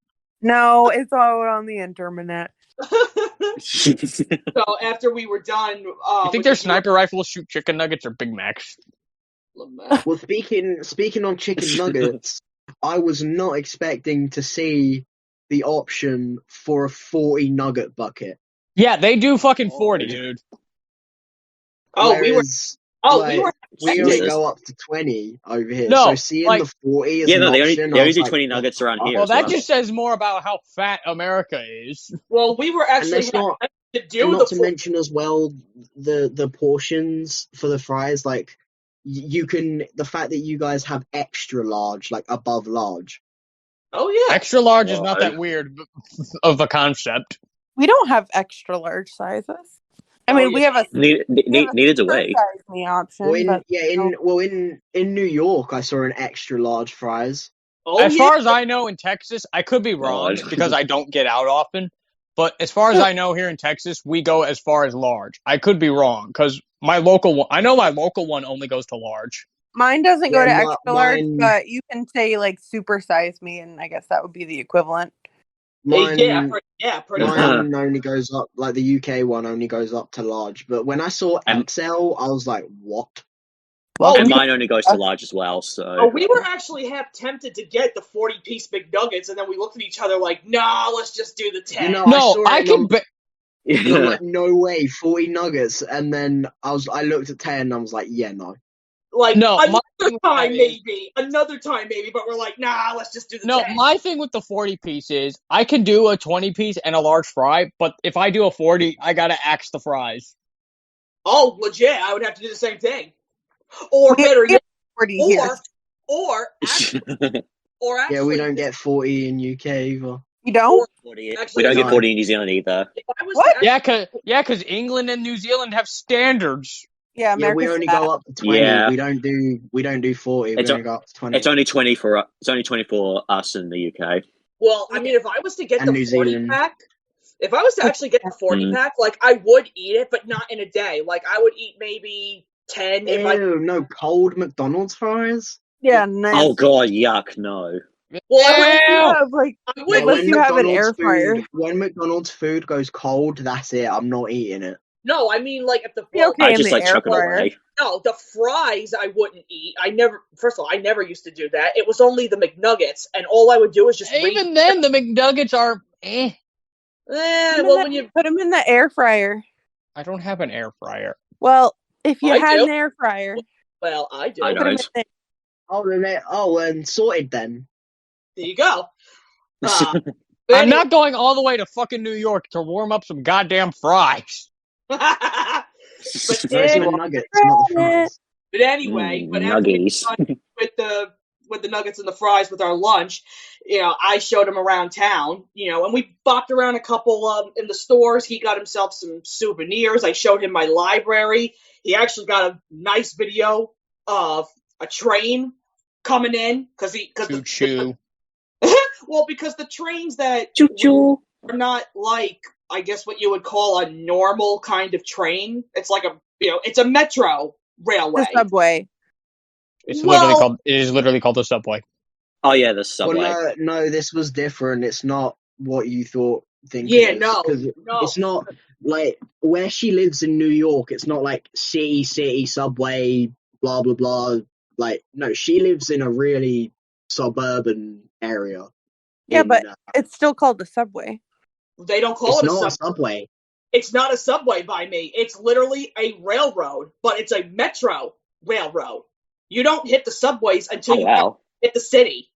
No, it's all on the internet. So after we were done, You think their sniper rifles shoot chicken nuggets or Big Macs? Well, speaking on chicken nuggets, I was not expecting to see the option for a 40 nugget bucket. Yeah, they do fucking 40, dude. we were We only Jesus. go up to 20 over here. No, so seeing like- the 40 as Yeah, an no, they only option, they I only was do like, 20 nuggets around here. Well, as that well. just says more about how fat America is. Well, we were And actually that's not, to do and the not to mention as well the portions for the fries. Like you can, the fact that you guys have extra large, like above large. Oh yeah. Extra large is not that weird of a concept. We don't have extra large sizes. I Oh, mean, yeah. we have a Needed away. size me option. Well, but in New York, I saw an extra large fries. Oh As yeah. far as I know, in Texas, I could be wrong God. because I don't get out often, But as far as I know, here in Texas, we go as far as large. I could be wrong because my local one, I know my local one only goes to large. Mine doesn't go to Yeah, extra large, mine- but you can say like super size me, and I guess that would be the equivalent. Mine, pretty much. mine only goes up, like the UK one only goes up to large. But when I saw XL, I was like, what? And mine only goes to large as well, so... we were actually half tempted to get the 40-piece McNuggets, and then we looked at each other like, nah, let's just do the 10. You know, No, I can... And I'm like, no way, 40 nuggets. And then I looked at 10 and I was like, yeah, no. Like, No, another time maybe, but we're like, nah, let's just do the 10. No, my thing with the 40-piece is I can do a 20-piece and a large fry, but if I do a 40, I gotta axe the fries. Oh, legit, I would have to do the same thing. Or better yet, 40 here. or actually, Yeah, we don't get 40 in UK either. You don't? 40, Actually, we don't get no. 40 in New Zealand either. if I was What? to actually- Yeah, cause England and New Zealand have standards. Yeah, Yeah, America's we only fat. go up to 20. Yeah. We don't do 40. We only go up to 20. It's only 20 for us in the UK. Well, I mean, if I was to get And the New 40 Zealand. pack, if I was to actually get the 40 pack, like, I would eat it, but not in a day. Like, I would eat maybe 10 if I... Ew, no cold McDonald's fries? Yeah, nice. Oh god, yuck, no. Well, I You Ew! have, like, would, Yeah, unless you have an air McDonald's fryer. when McDonald's food goes cold, that's it. I'm not eating it. no, I mean, like, if the... Be okay I in just the like air chuck it fryer. away. No, the fries I wouldn't eat. First of all, I never used to do that. It was only the McNuggets, and all I would do is just Even then, the McNuggets are well, Put when you... them in the air fryer. I don't have an air fryer. Well, if you I had do. an air fryer, Well, I do. I put 'em don't. in And sorted then. There you go. I'm Anyway. not going all the way to fucking New York to warm up some goddamn fries. But No, it's the nuggets, not the fries. But anyway, but after we Nuggies. got done with the nuggets and the fries with our lunch, I showed him around town, and we bopped around a couple in the stores. He got himself some souvenirs. I showed him my library. He actually got a nice video of a train coming in because because the trains that Choo choo. are not like, I guess, what you would call a normal kind of train. It's like it's a metro railway. the subway. It is literally called the subway. Oh yeah, the subway. Well, no, this was different. It's not what you thought. Yeah, it is, no. 'cause it's not like where she lives in New York. It's not like city subway, blah blah blah. Like, no, she lives in a really suburban area. Yeah, but it's still called the subway. They don't call it's it not a a subway. It's not a subway by me. It's literally a railroad, but it's a metro railroad. You don't hit the subways until you hit the city.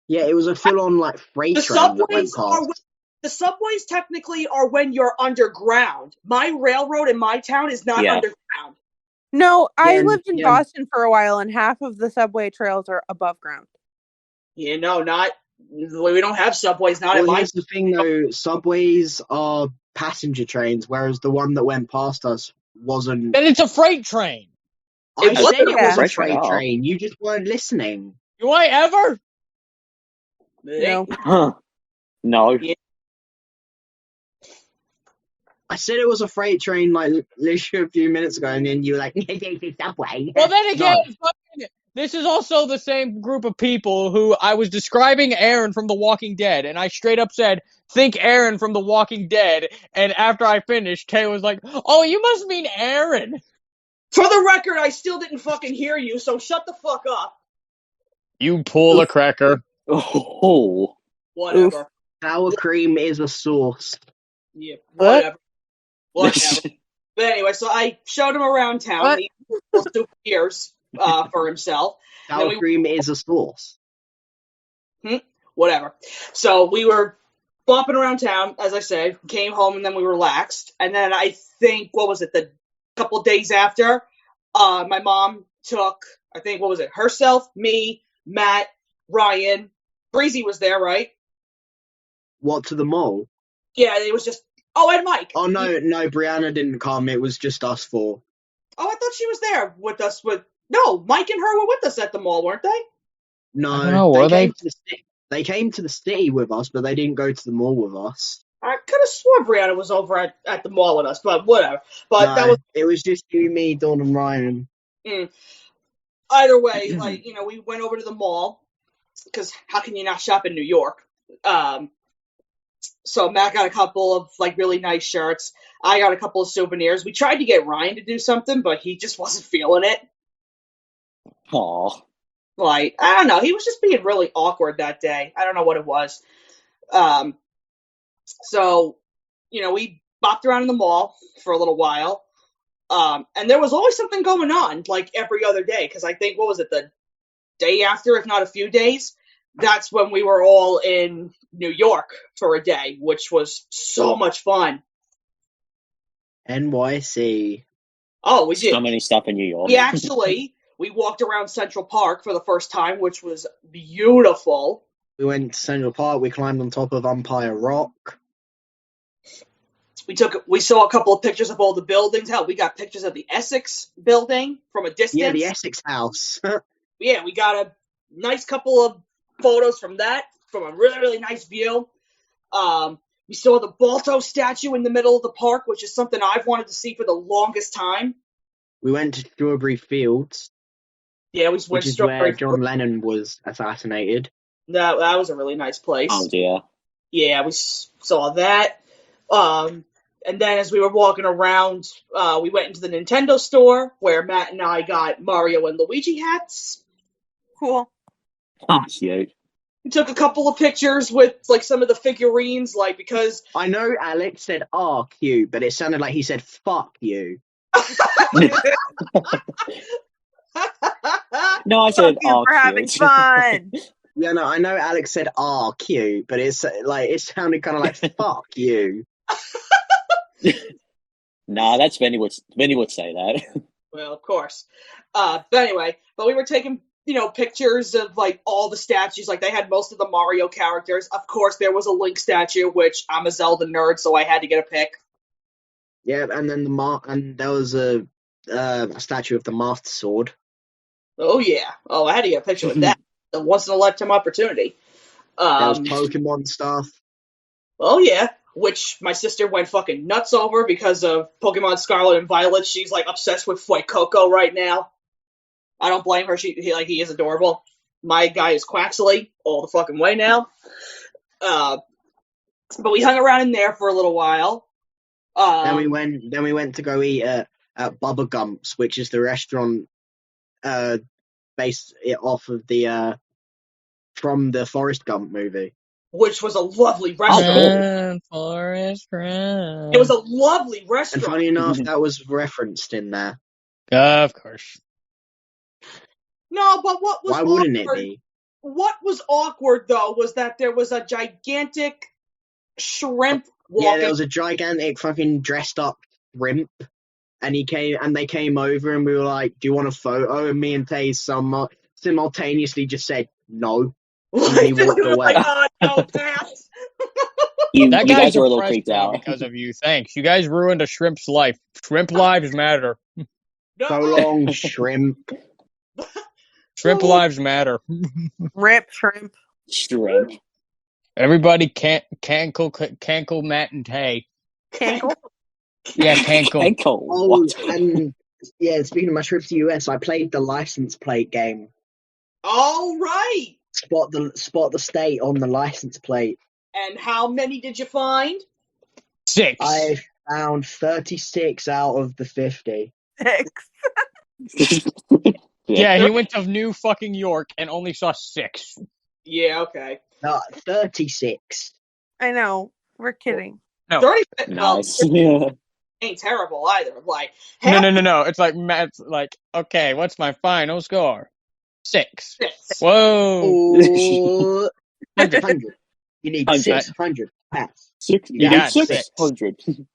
Yeah, it was a full-on like freight train that went past. The subways technically are when you're underground. My railroad in my town is not underground. No, I lived in Boston for a while, and half of the subway trails are above ground. We don't have subways. Here's the thing, though: subways are passenger trains, whereas the one that went past us wasn't. Then it's a freight train. I said it was a freight freight train. train. You just weren't listening. Do I ever? No. Huh. No. Yeah. I said it was a freight train like literally a few minutes ago, and then you were like, "It's a subway." Well, then again, this is also the same group of people who I was describing Aaron from The Walking Dead, and I straight up said, think Aaron from The Walking Dead, and after I finished, Kay was like, oh, you must mean Aaron. For the record, I still didn't fucking hear you, so shut the fuck up. You pull a cracker. Oh. Whatever. Oof. Sour cream is a sauce. Yeah, What? whatever. But anyway, so I showed him around town. He got souvenirs for himself. Sour cream is a sauce. Whatever. So we were bopping around town, as I said, came home, and then we relaxed. And then I think, the couple of days after, my mom took, I think, herself, me, Matt, Ryan, Breezy was there, right? What, to the mall? Yeah, it was just, and Mike. Oh, no, Brianna didn't come. It was just us four. Oh, I thought she was there with us. No, Mike and her were with us at the mall, weren't they? No, I don't know, were they? They came to the city with us, but they didn't go to the mall with us. I could have sworn Brianna was over at the mall with us, but whatever. But No, that was it was just you, me, Dawn, and Ryan. either way. Like, we went over to the mall because how can you not shop in New York? So Matt got a couple of like really nice shirts. I got a couple of souvenirs. We tried to get Ryan to do something, but he just wasn't feeling it. Aw. Like, I don't know. He was just being really awkward that day. I don't know what it was. So, we bopped around in the mall for a little while. And there was always something going on, like every other day. Because I think, what was it, the day after, if not a few days? That's when we were all in New York for a day, which was so much fun. NYC. Oh, we did. So many stuff in New York. We walked around Central Park for the first time, which was beautiful. We went to Central Park. We climbed on top of Empire Rock. We saw a couple of pictures of all the buildings. Hell, we got pictures of the Essex building from a distance. Yeah, the Essex house. Yeah, we got a nice couple of photos from that, from a really, really nice view. We saw the Balto statue in the middle of the park, which is something I've wanted to see for the longest time. We went to Strawberry Fields. Yeah, we went which to is where Strawberry John Lennon was assassinated. That was a really nice place. Oh dear. Yeah, we saw that. And then as we were walking around, we went into the Nintendo store where Matt and I got Mario and Luigi hats. Cool. Oh, cute. We took a couple of pictures with like some of the figurines, like because I know Alex said "RQ," but it sounded like he said "fuck you." No, I said Fuck you for having fun. Yeah, no, I know Alex said "RQ," but it sounded kind of like "fuck you." Nah, that's Vinny would say that. Well, of course. But anyway, we were taking pictures of like all the statues. Like they had most of the Mario characters. Of course, there was a Link statue, which I'm a Zelda nerd, so I had to get a pic. Yeah, and then there was a statue of the Master Sword. Oh yeah. Oh, I had to get a picture with that. A once in a lifetime opportunity. There was Pokemon stuff. Oh yeah. Which my sister went fucking nuts over because of Pokemon Scarlet and Violet. She's like obsessed with Coco right now. I don't blame her. He is adorable. My guy is Quaxley all the fucking way now. But we hung around in there for a little while. Then we went to go eat at Bubba Gump's, which is the restaurant based off of from the Forrest Gump movie. Which was a lovely restaurant. Forrest Gump. It was a lovely restaurant. And funny enough, that was referenced in there. Of course. No, but what was Why wouldn't it be? What was awkward though was that there was a gigantic shrimp walking. Yeah, there was a gigantic fucking dressed up shrimp, and they came over and we were like, "Do you want a photo?" And me and Tay simultaneously just said no. And then he walked away. No, pass. You That guys guy's were a little depressed freaked now out. because of you. Thanks. You guys ruined a shrimp's life. Shrimp lives matter. So long, shrimp. Shrimp lives matter. Rip shrimp. Shrimp. Everybody cankle Matt and Tay. Cankle? Yeah, cankle. Ankle. Oh, What? and yeah, speaking of my trip to the US, I played the license plate game. All right. Spot the state on the license plate. And how many did you find? 6. I found 36 out of the 50. Six. Yeah, he went to New fucking York and only saw 6. Yeah, okay. No, 36. I know. We're kidding. No. 30. Nice. Well, ain't terrible either. Like No. It's like Matt's like, okay, what's my final score? 6. 6. Whoa. Oh, 100. You need 100. 600 pass. You got 600.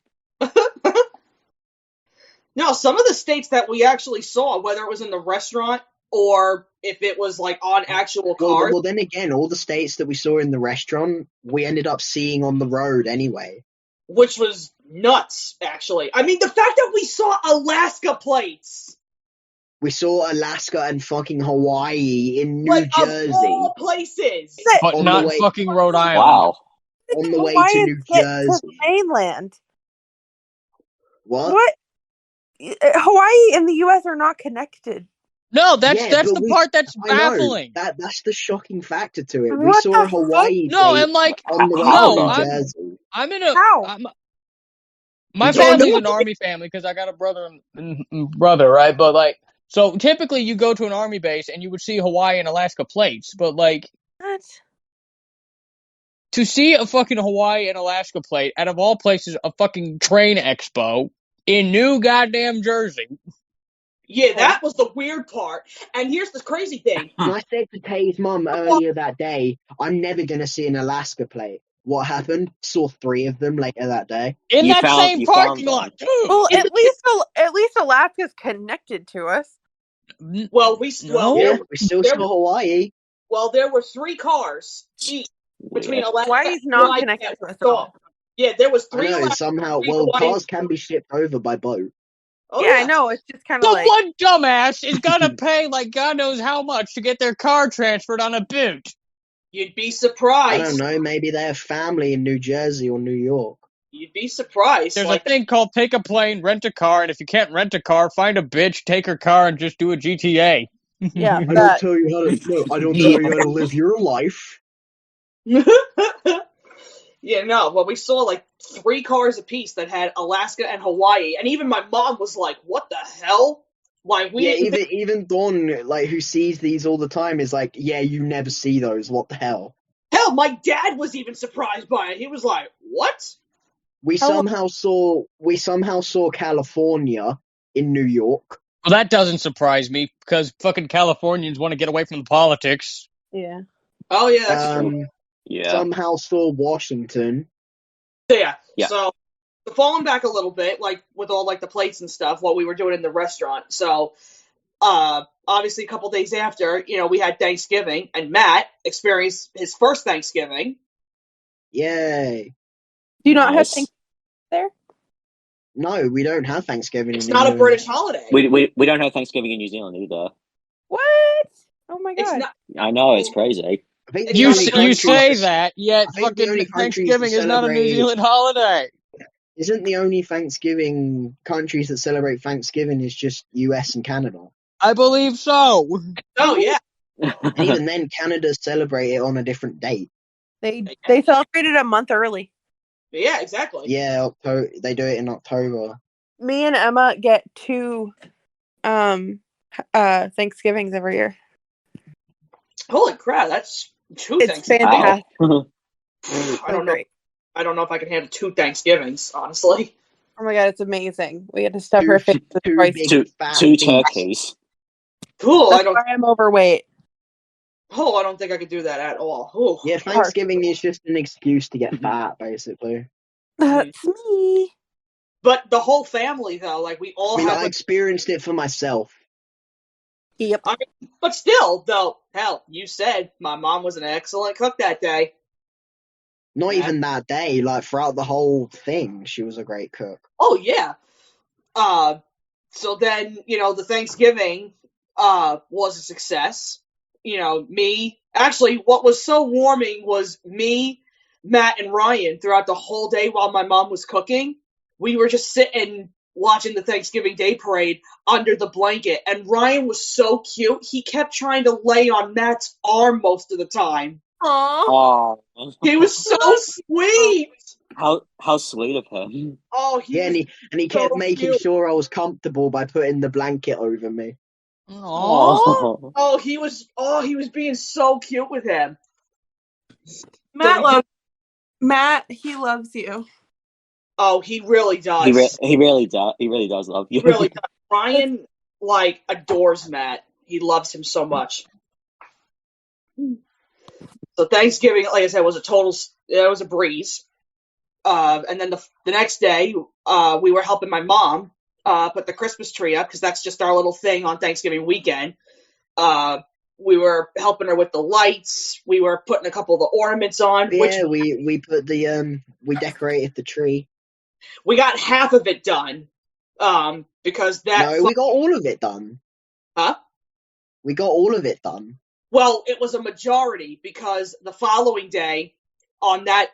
No, some of the states that we actually saw, whether it was in the restaurant or if it was like on actual cars. Well, then again, all the states that we saw in the restaurant, we ended up seeing on the road anyway. Which was nuts, actually. I mean, the fact that we saw Alaska plates. We saw Alaska and fucking Hawaii in New Like, Jersey. of all places. But On not the way- fucking Rhode Island. Wow. on the way Hawaii to New get to Jersey. the mainland. What? What? Hawaii and the U.S. are not connected. No, that's Yeah, but the part that's I know baffling. that's the shocking factor to it. We What saw a the fuck? Hawaii No, plate and like on the way How to New no, not? Jersey. I'm in a How? my We don't family's know. an army family because I got a brother and brother, right? But like, so typically you go to an army base and you would see Hawaii and Alaska plates, but like What? to see a fucking Hawaii and Alaska plate out of all places, a fucking train expo in New goddamn Jersey. Yeah, that was the weird part. And here's the crazy thing. And I said to Tay's mum earlier that day, I'm never gonna see an Alaska plate. What happened? Saw 3 of them later that day. In You that found same you found parking them. lot, dude. Well, at least Alaska's connected to us. Well, No? Yeah, we still saw Hawaii. there were 3 cars each between Yeah. Alaska Hawaii's and not Hawaii connected that to we us at saw. all. Yeah, there was I 3 know, Alaska, somehow, 3 well, Hawaii. cars can be shipped over by boat. Oh, Yeah, I know. It's just kind of The like one dumbass is gonna pay like God knows how much to get their car transferred on a boot. You'd be I surprised. don't know, maybe they have family in New Jersey or New York. You'd be surprised. There's like a thing called take a plane, rent a car, and if you can't rent a car, find a bitch, take her car, and just do a GTA. yeah. I That. don't tell you how to no, I don't Yeah. tell you how to live your life. Yeah, no, but we saw like 3 cars apiece that had Alaska and Hawaii, and even my mom was like, "What the hell?" Like we Yeah, didn't even Dawn, like, who sees these all the time, is like, yeah, you never see those. What the hell? hell, my dad was even surprised by it. He was like, "What?" We How- somehow saw California in New York. Well, that doesn't surprise me because fucking Californians want to get away from the politics. Yeah. Oh yeah, that's true. Yeah. Somehow saw Washington. Yeah. Yeah. So falling back a little bit, like with all like the plates and stuff, what we were doing in the restaurant. So obviously a couple days after, we had Thanksgiving, and Matt experienced his first Thanksgiving. Yay. Do you not have Nice. things there? No, we don't have Thanksgiving It's in not a England. British holiday. We don't have Thanksgiving in New Zealand either. What? Oh my It's god. not. I know, it's crazy. I think It's the You not only a you British say holiday. that, yet I think the fucking only countries Thanksgiving that is not a New celebrate- Zealand holiday. Isn't the only Thanksgiving countries that celebrate Thanksgiving is just US and Canada? I believe so. Oh yeah. And even then, Canada celebrate it on a different date. They celebrated a month early. Yeah, exactly. Yeah, they do it in October. Me and Emma get 2 Thanksgivings every year. Holy crap, that's 2 It's Thanksgivings. fantastic. Wow. I don't know. Great. I don't know if I can handle 2 Thanksgivings, honestly. Oh my god, it's amazing. We get to stuff Two- our face with two twice. big two fat two feasts. turkeys. Cool. That's why I'm overweight. I don't think I could do that at all. Ooh. Yeah, Thanksgiving is just an excuse to get fat, basically. That's me. But the whole family, though, like we all I mean, have. I experienced it for myself. Yep. But still, though, hell, you said my mom was an excellent cook that day. Not Yeah. even that day, like throughout the whole thing, she was a great cook. Oh yeah. So then, the Thanksgiving was a success. Actually, what was so warming was me, Matt, and Ryan throughout the whole day while my mom was cooking. We were just sitting watching the Thanksgiving Day parade under the blanket, and Ryan was so cute. He kept trying to lay on Matt's arm most of the time. Aww. Oh, He was so sweet. how sweet of him. Oh, Yeah, and he kept so making cute. sure I was comfortable by putting the blanket over me. Aww. Oh, Oh, he was being so cute with him. Matt, he loves you. Oh, he really does. he really does. He really does love you. He really does. Ryan adores Matt. He loves him so much. So Thanksgiving, like I said, was a breeze. And then the next day, we were helping my mom put the Christmas tree up because that's just our little thing on Thanksgiving weekend. We were helping her with the lights. We were putting a couple of the ornaments on. Yeah, we put we decorated the tree. We got half of it done. Because No, we got all of it done. Huh? We got all of it done. Well, it was a majority because the following day, on that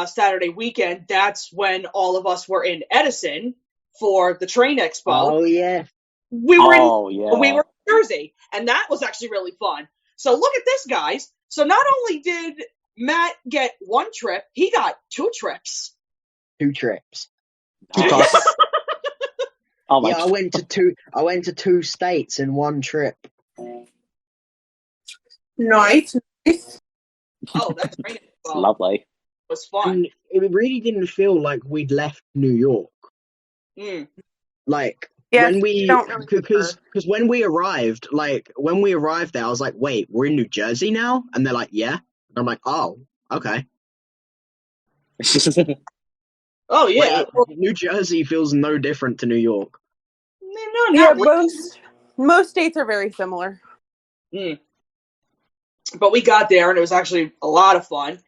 Saturday weekend, that's when all of us were in Edison for the train expo. Oh yeah. We were yeah. in Jersey, and that was actually really fun. So look at this, guys. So not only did Matt get one trip, he got 2 trips. 2 trips. Nice. Oh my Yeah, I went to 2 states in 1 trip. Nice. Oh, that train expo Lovely. was fun. And it really didn't feel like we'd left New York. Mm. Like Yes, when we don't really because when we arrived there, I was like, wait, we're in New Jersey now? And they're like, yeah. And I'm like, oh, okay. Oh yeah. Like, New Jersey feels no different to New York. No, Yeah, not really. most states are very similar. Mm. But we got there, and it was actually a lot of fun.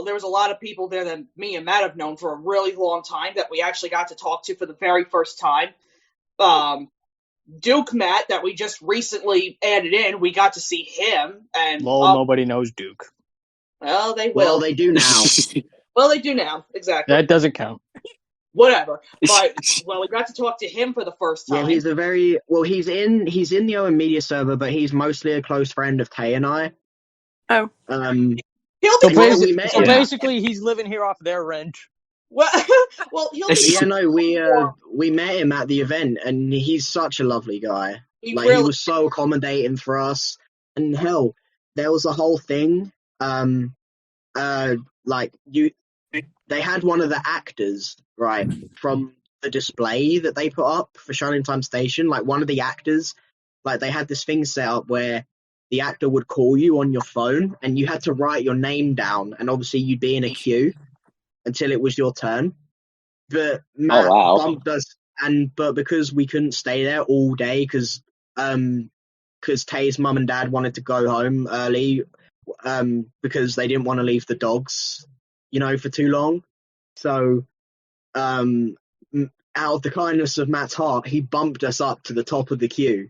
There was a lot of people there that me and Matt have known for a really long time that we actually got to talk to for the very first time. Duke Matt, that we just recently added in, we got to see him. And nobody knows Duke. Well, they will. Well, they do now. Well, they do now. Exactly. That doesn't count. Whatever. But we got to talk to him for the first time. Yeah, he's in the Owen Media server, but he's mostly a close friend of Tay and I. Oh. So basically, he's living here off their rent. Well, he'll be. Yeah, no, we met him at the event, and he's such a lovely guy. He was so accommodating for us, and hell, there was a whole thing. They had one of the actors, right, from the display that they put up for Shining Time Station. Like, one of the actors, like, they had this thing set up where the actor would call you on your phone, and you had to write your name down, and obviously you'd be in a queue until it was your turn. But Matt bumped us, but because we couldn't stay there all day, because Tay's mum and dad wanted to go home early, because they didn't want to leave the dogs, for too long. So, out of the kindness of Matt's heart, he bumped us up to the top of the queue.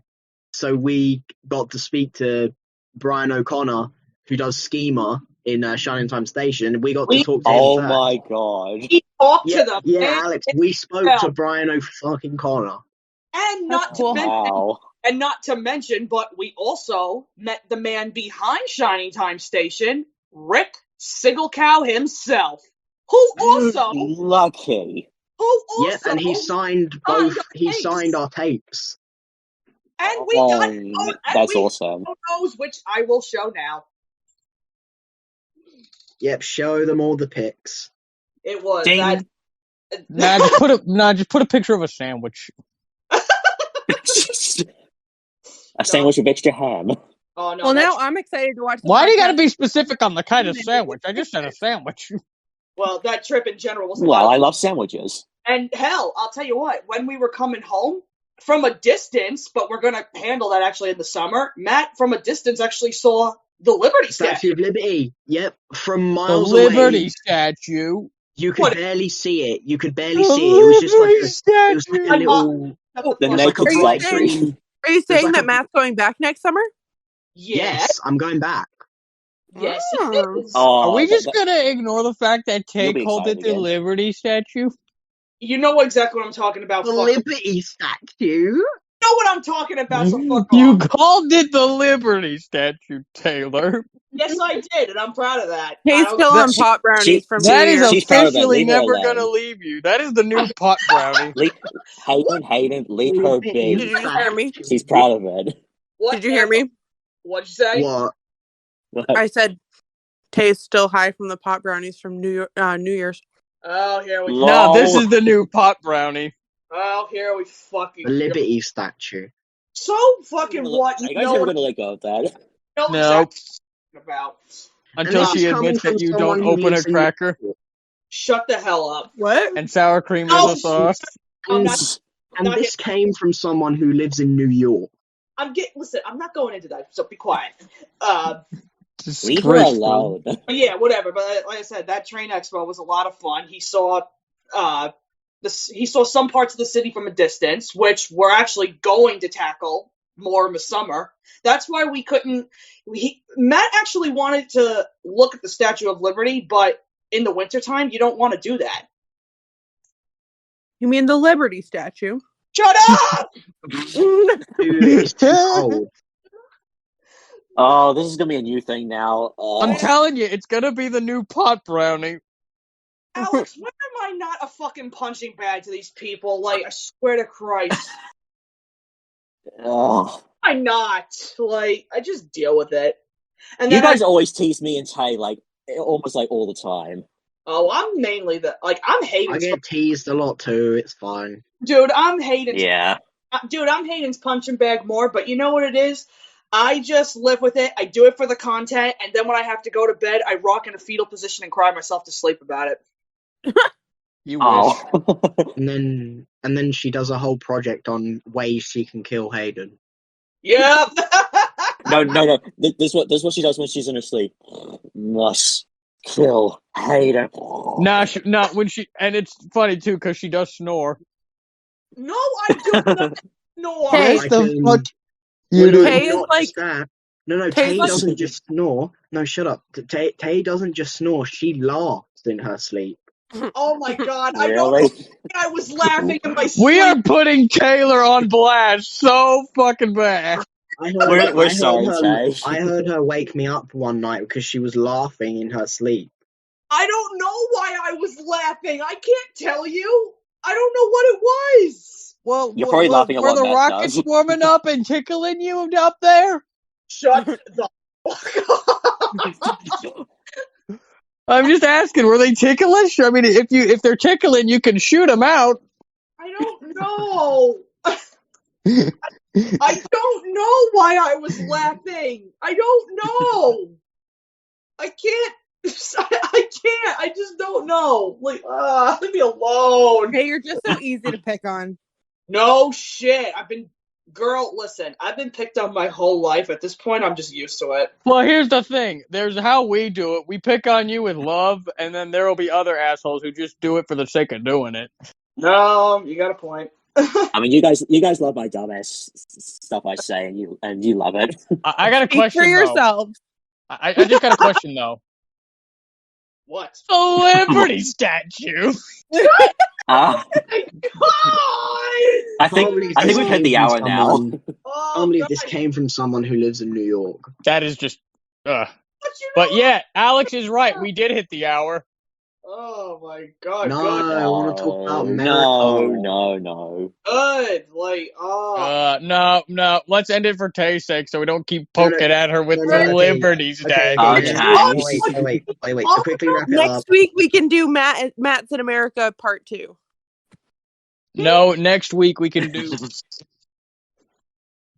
So we got to speak to Brian O'Connor, who does Schema in Shining Time Station. We got to talk to him first. My god. He talked to them. Yeah, Alex, we spoke to Brian O'Connor. And not to mention, but we also met the man behind Shining Time Station, Rick Sigelcow himself, who also lucky. And he signed our tapes. And we got that's awesome. Photos, which I will show now. Yep, show them all the pics. It was that. Just put a picture of a sandwich. A sandwich with extra ham. Oh no! Well, now I'm excited to watch. Why do you got to be specific on the kind of sandwich? I just said a sandwich. Well, that trip in general was. Well, I love sandwiches. And hell, I'll tell you what. When we were coming home from a distance, but we're gonna handle that actually in the summer. Matt, from a distance, actually saw the Liberty Statue of Liberty. Yep, from miles away. The Liberty away, statue. You could barely see it. It was just like a little. The naked statue. Are you saying that Matt's going back next summer? Yes, I'm going back. Yes, he is. Are we just gonna ignore the fact that Tay called it the Liberty statue? You know exactly what I'm talking about. The Liberty statue? You know what I'm talking about, so fuck off. You called it the Liberty statue, Taylor. Yes, I did, and I'm proud of that. He's still on pot brownies from that is She's officially never gonna leave you. That is the new pot brownie. Hayden, leave her be. Did you hear me? She's proud of it. What? Did you hear me? What'd you say? What? I said Tay's still high from the pot brownies from New Year's. Oh, here we go. No, this is the new pot brownie. Oh, here we fucking the Liberty statue. So fucking what? You guys never gonna let go of that. No. About. Until she admits that you don't open a cracker. Shut the hell up. What? And sour cream is a sauce. And this came from someone who lives in New York. Listen, I'm not going into that, so be quiet. Leave her alone. Yeah, whatever. But like I said, that train expo was a lot of fun. He saw some parts of the city from a distance, which we're actually going to tackle more in the summer. That's why we couldn't. Matt actually wanted to look at the Statue of Liberty, but in the wintertime, you don't want to do that. You mean the Liberty statue? Shut up! Dude, it's too cold. Oh, this is gonna be a new thing now. I'm telling you, it's gonna be the new pot brownie. Alex, why am I not a fucking punching bag to these people? Like, I swear to Christ. Oh. Why not? Like, I just deal with it. And You then guys always tease me and Tay, like, almost like all the time. I'm mainly I'm I Hayden's. get teased a lot too. It's fine. Dude, I'm Hayden's. Yeah. Dude, I'm Hayden's punching bag more, but you know what it is? I just live with it. I do it for the content, and then when I have to go to bed, I rock in a fetal position and cry myself to sleep about it. You wish. Oh. And then she does a whole project on ways she can kill Hayden. Yep. No. This is what she does when she's in her sleep. Must kill Hayden. Nah, when she, and it's funny too because she does snore. No, I do not. No, Hey, Like, the fuck well, you do? Tay is not like- just that. No, Tay's Tay like- doesn't just snore. No, shut up. Tay doesn't just snore. She laughs in her sleep. Oh my god, I don't Really? think I was laughing in my sleep. We are putting Taylor on blast so fucking bad. We're sorry, Tay. I heard her wake me up one night because she was laughing in her sleep. I don't know why I was laughing. I can't tell you. I don't know what it was. Well, You're probably laughing at were what the Matt rockets does. warming up and tickling you up there? Shut the fuck up. I'm just asking, were they ticklish? I mean, if they're tickling, you can shoot them out. I don't know. I don't know why I was laughing. I don't know. I can't. I can't. I just don't know. Like, leave me alone. Hey, you're just so easy to pick on. No shit. Listen, I've been picked on my whole life. At this point, I'm just used to it. Well, here's the thing. There's how we do it. We pick on you with love, and then there will be other assholes who just do it for the sake of doing it. No, you got a point. I mean, you guys love my dumbass stuff I say, and you love it. I got a Speak question, for though. yourselves. I just got a question, though. What? The Liberty statue. Ah, God! I think we've hit the hour now. Oh, I can't believe God. this came from someone who lives in New York. That is just... What you But know? yeah, Alex is right. We did hit the hour. Oh my God. No, Good. I want to talk about America. No. Good. Like, No. Let's end it for Tay's sake so we don't keep poking at her with no, the okay. Liberty statue. Okay. Wait. To quickly wrap it up. Next week we can do Matt's in America Part 2. No, next week we can do...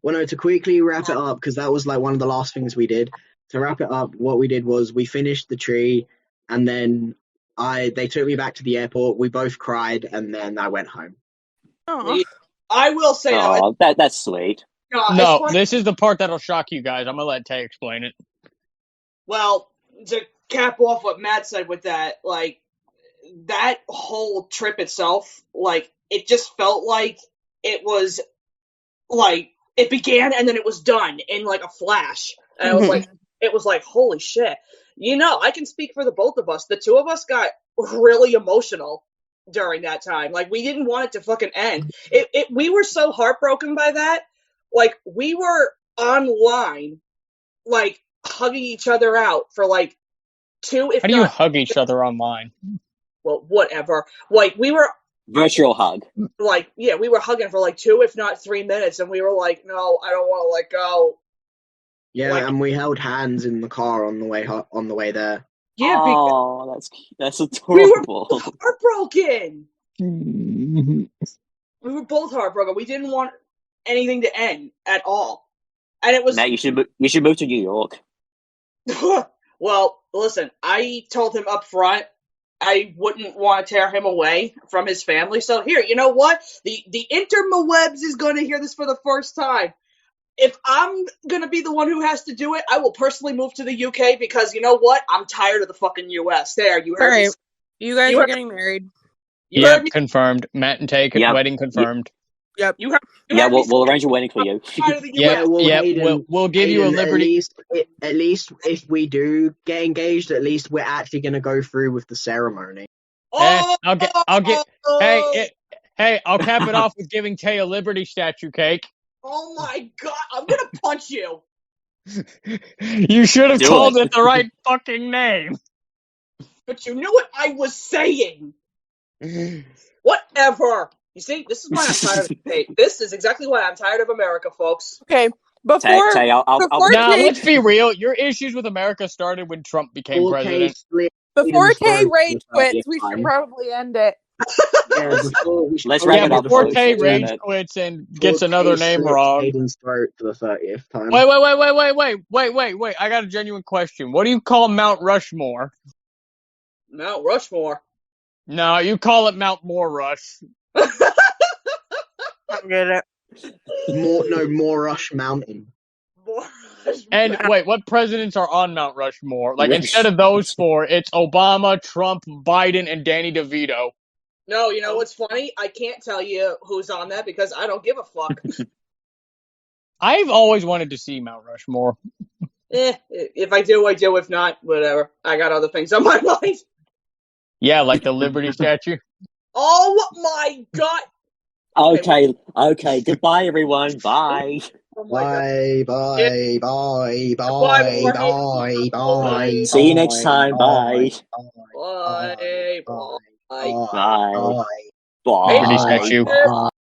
Well, no, to quickly wrap it up, because that was like one of the last things we did. To wrap it up, what we did was we finished the tree, and then they took me back to the airport. We both cried, and then I went home. Oh, I will say Oh, that's sweet. No, this is the part that'll shock you guys. I'm gonna let Tay explain it. Well, to cap off what Matt said with that, like, that whole trip itself, like, it just felt like it was, like, it began and then it was done in, like, a flash. And it was like, holy shit. You know, I can speak for the both of us. The two of us got really emotional during that time. Like, we didn't want it to fucking end. We were so heartbroken by that. Like, we were online, like, hugging each other out for, like, 2, if How do you not... hug each other online? Well, whatever. Like, we were... Virtual hug. Like, yeah, we were hugging for, like, 2, if not 3 minutes, and we were like, no, I don't want to let go. Yeah, Like- and we held hands in the car on the way there. Yeah, Oh, that's we were adorable. both heartbroken. We were both heartbroken. We didn't want anything to end at all. And it was... Matt, you should move to New York. Well, listen, I told him up front I wouldn't want to tear him away from his family. So here, you know what? The interwebs is going to hear this for the first time. If I'm going to be the one who has to do it, I will personally move to the UK because, you know what? I'm tired of the fucking US. There, you heard me. Alright. You guys You are heard- getting married. You Yeah, heard me. confirmed. Matt and Tay, Yep. wedding confirmed. Yep. You have Yeah, me we'll arrange a wedding for you. side of the Yeah, US. well, yeah, Hayden, we'll give you a Hayden, liberty. at least if we do get engaged, at least we're actually going to go through with the ceremony. Oh, I'll get. Hey, I'll cap it off with giving Tay a Liberty statue cake. oh my God! I'm gonna punch you. You should have Do called it. it the right fucking name. But you knew what I was saying. Whatever. You see, this is why I'm tired of the state. This is exactly why I'm tired of America, folks. Okay. Tay, Before I'll Nah, Tay let's be real. Your issues with America started when Trump became 4K president. slit before Hayden's Tay throat for rage the quits, 30th we should time. probably end it. Yeah, we should Let's probably wrap Yeah, it up, before folks. Tay Let's wrap rage it. quits and gets 4K another name slits wrong. Hayden's throat for the 30th time. Wait. I got a genuine question. What do you call Mount Rushmore? Mount Rushmore. No, you call it Mount More Rush. I don't get it. More Rush Mountain. And wait, what presidents are on Mount Rushmore? Like, instead of those four, it's Obama, Trump, Biden, and Danny DeVito. No, you know what's funny? I can't tell you who's on that because I don't give a fuck. I've always wanted to see Mount Rushmore. If I do, I do. If not, whatever. I got other things on my mind. Yeah, like the Liberty statue. Oh my God! Okay. Goodbye, everyone. Bye. Oh my God! Bye. See you next time. Bye. Bye. Bye. Bye. Bye. Bye. Liberty statue. Bye.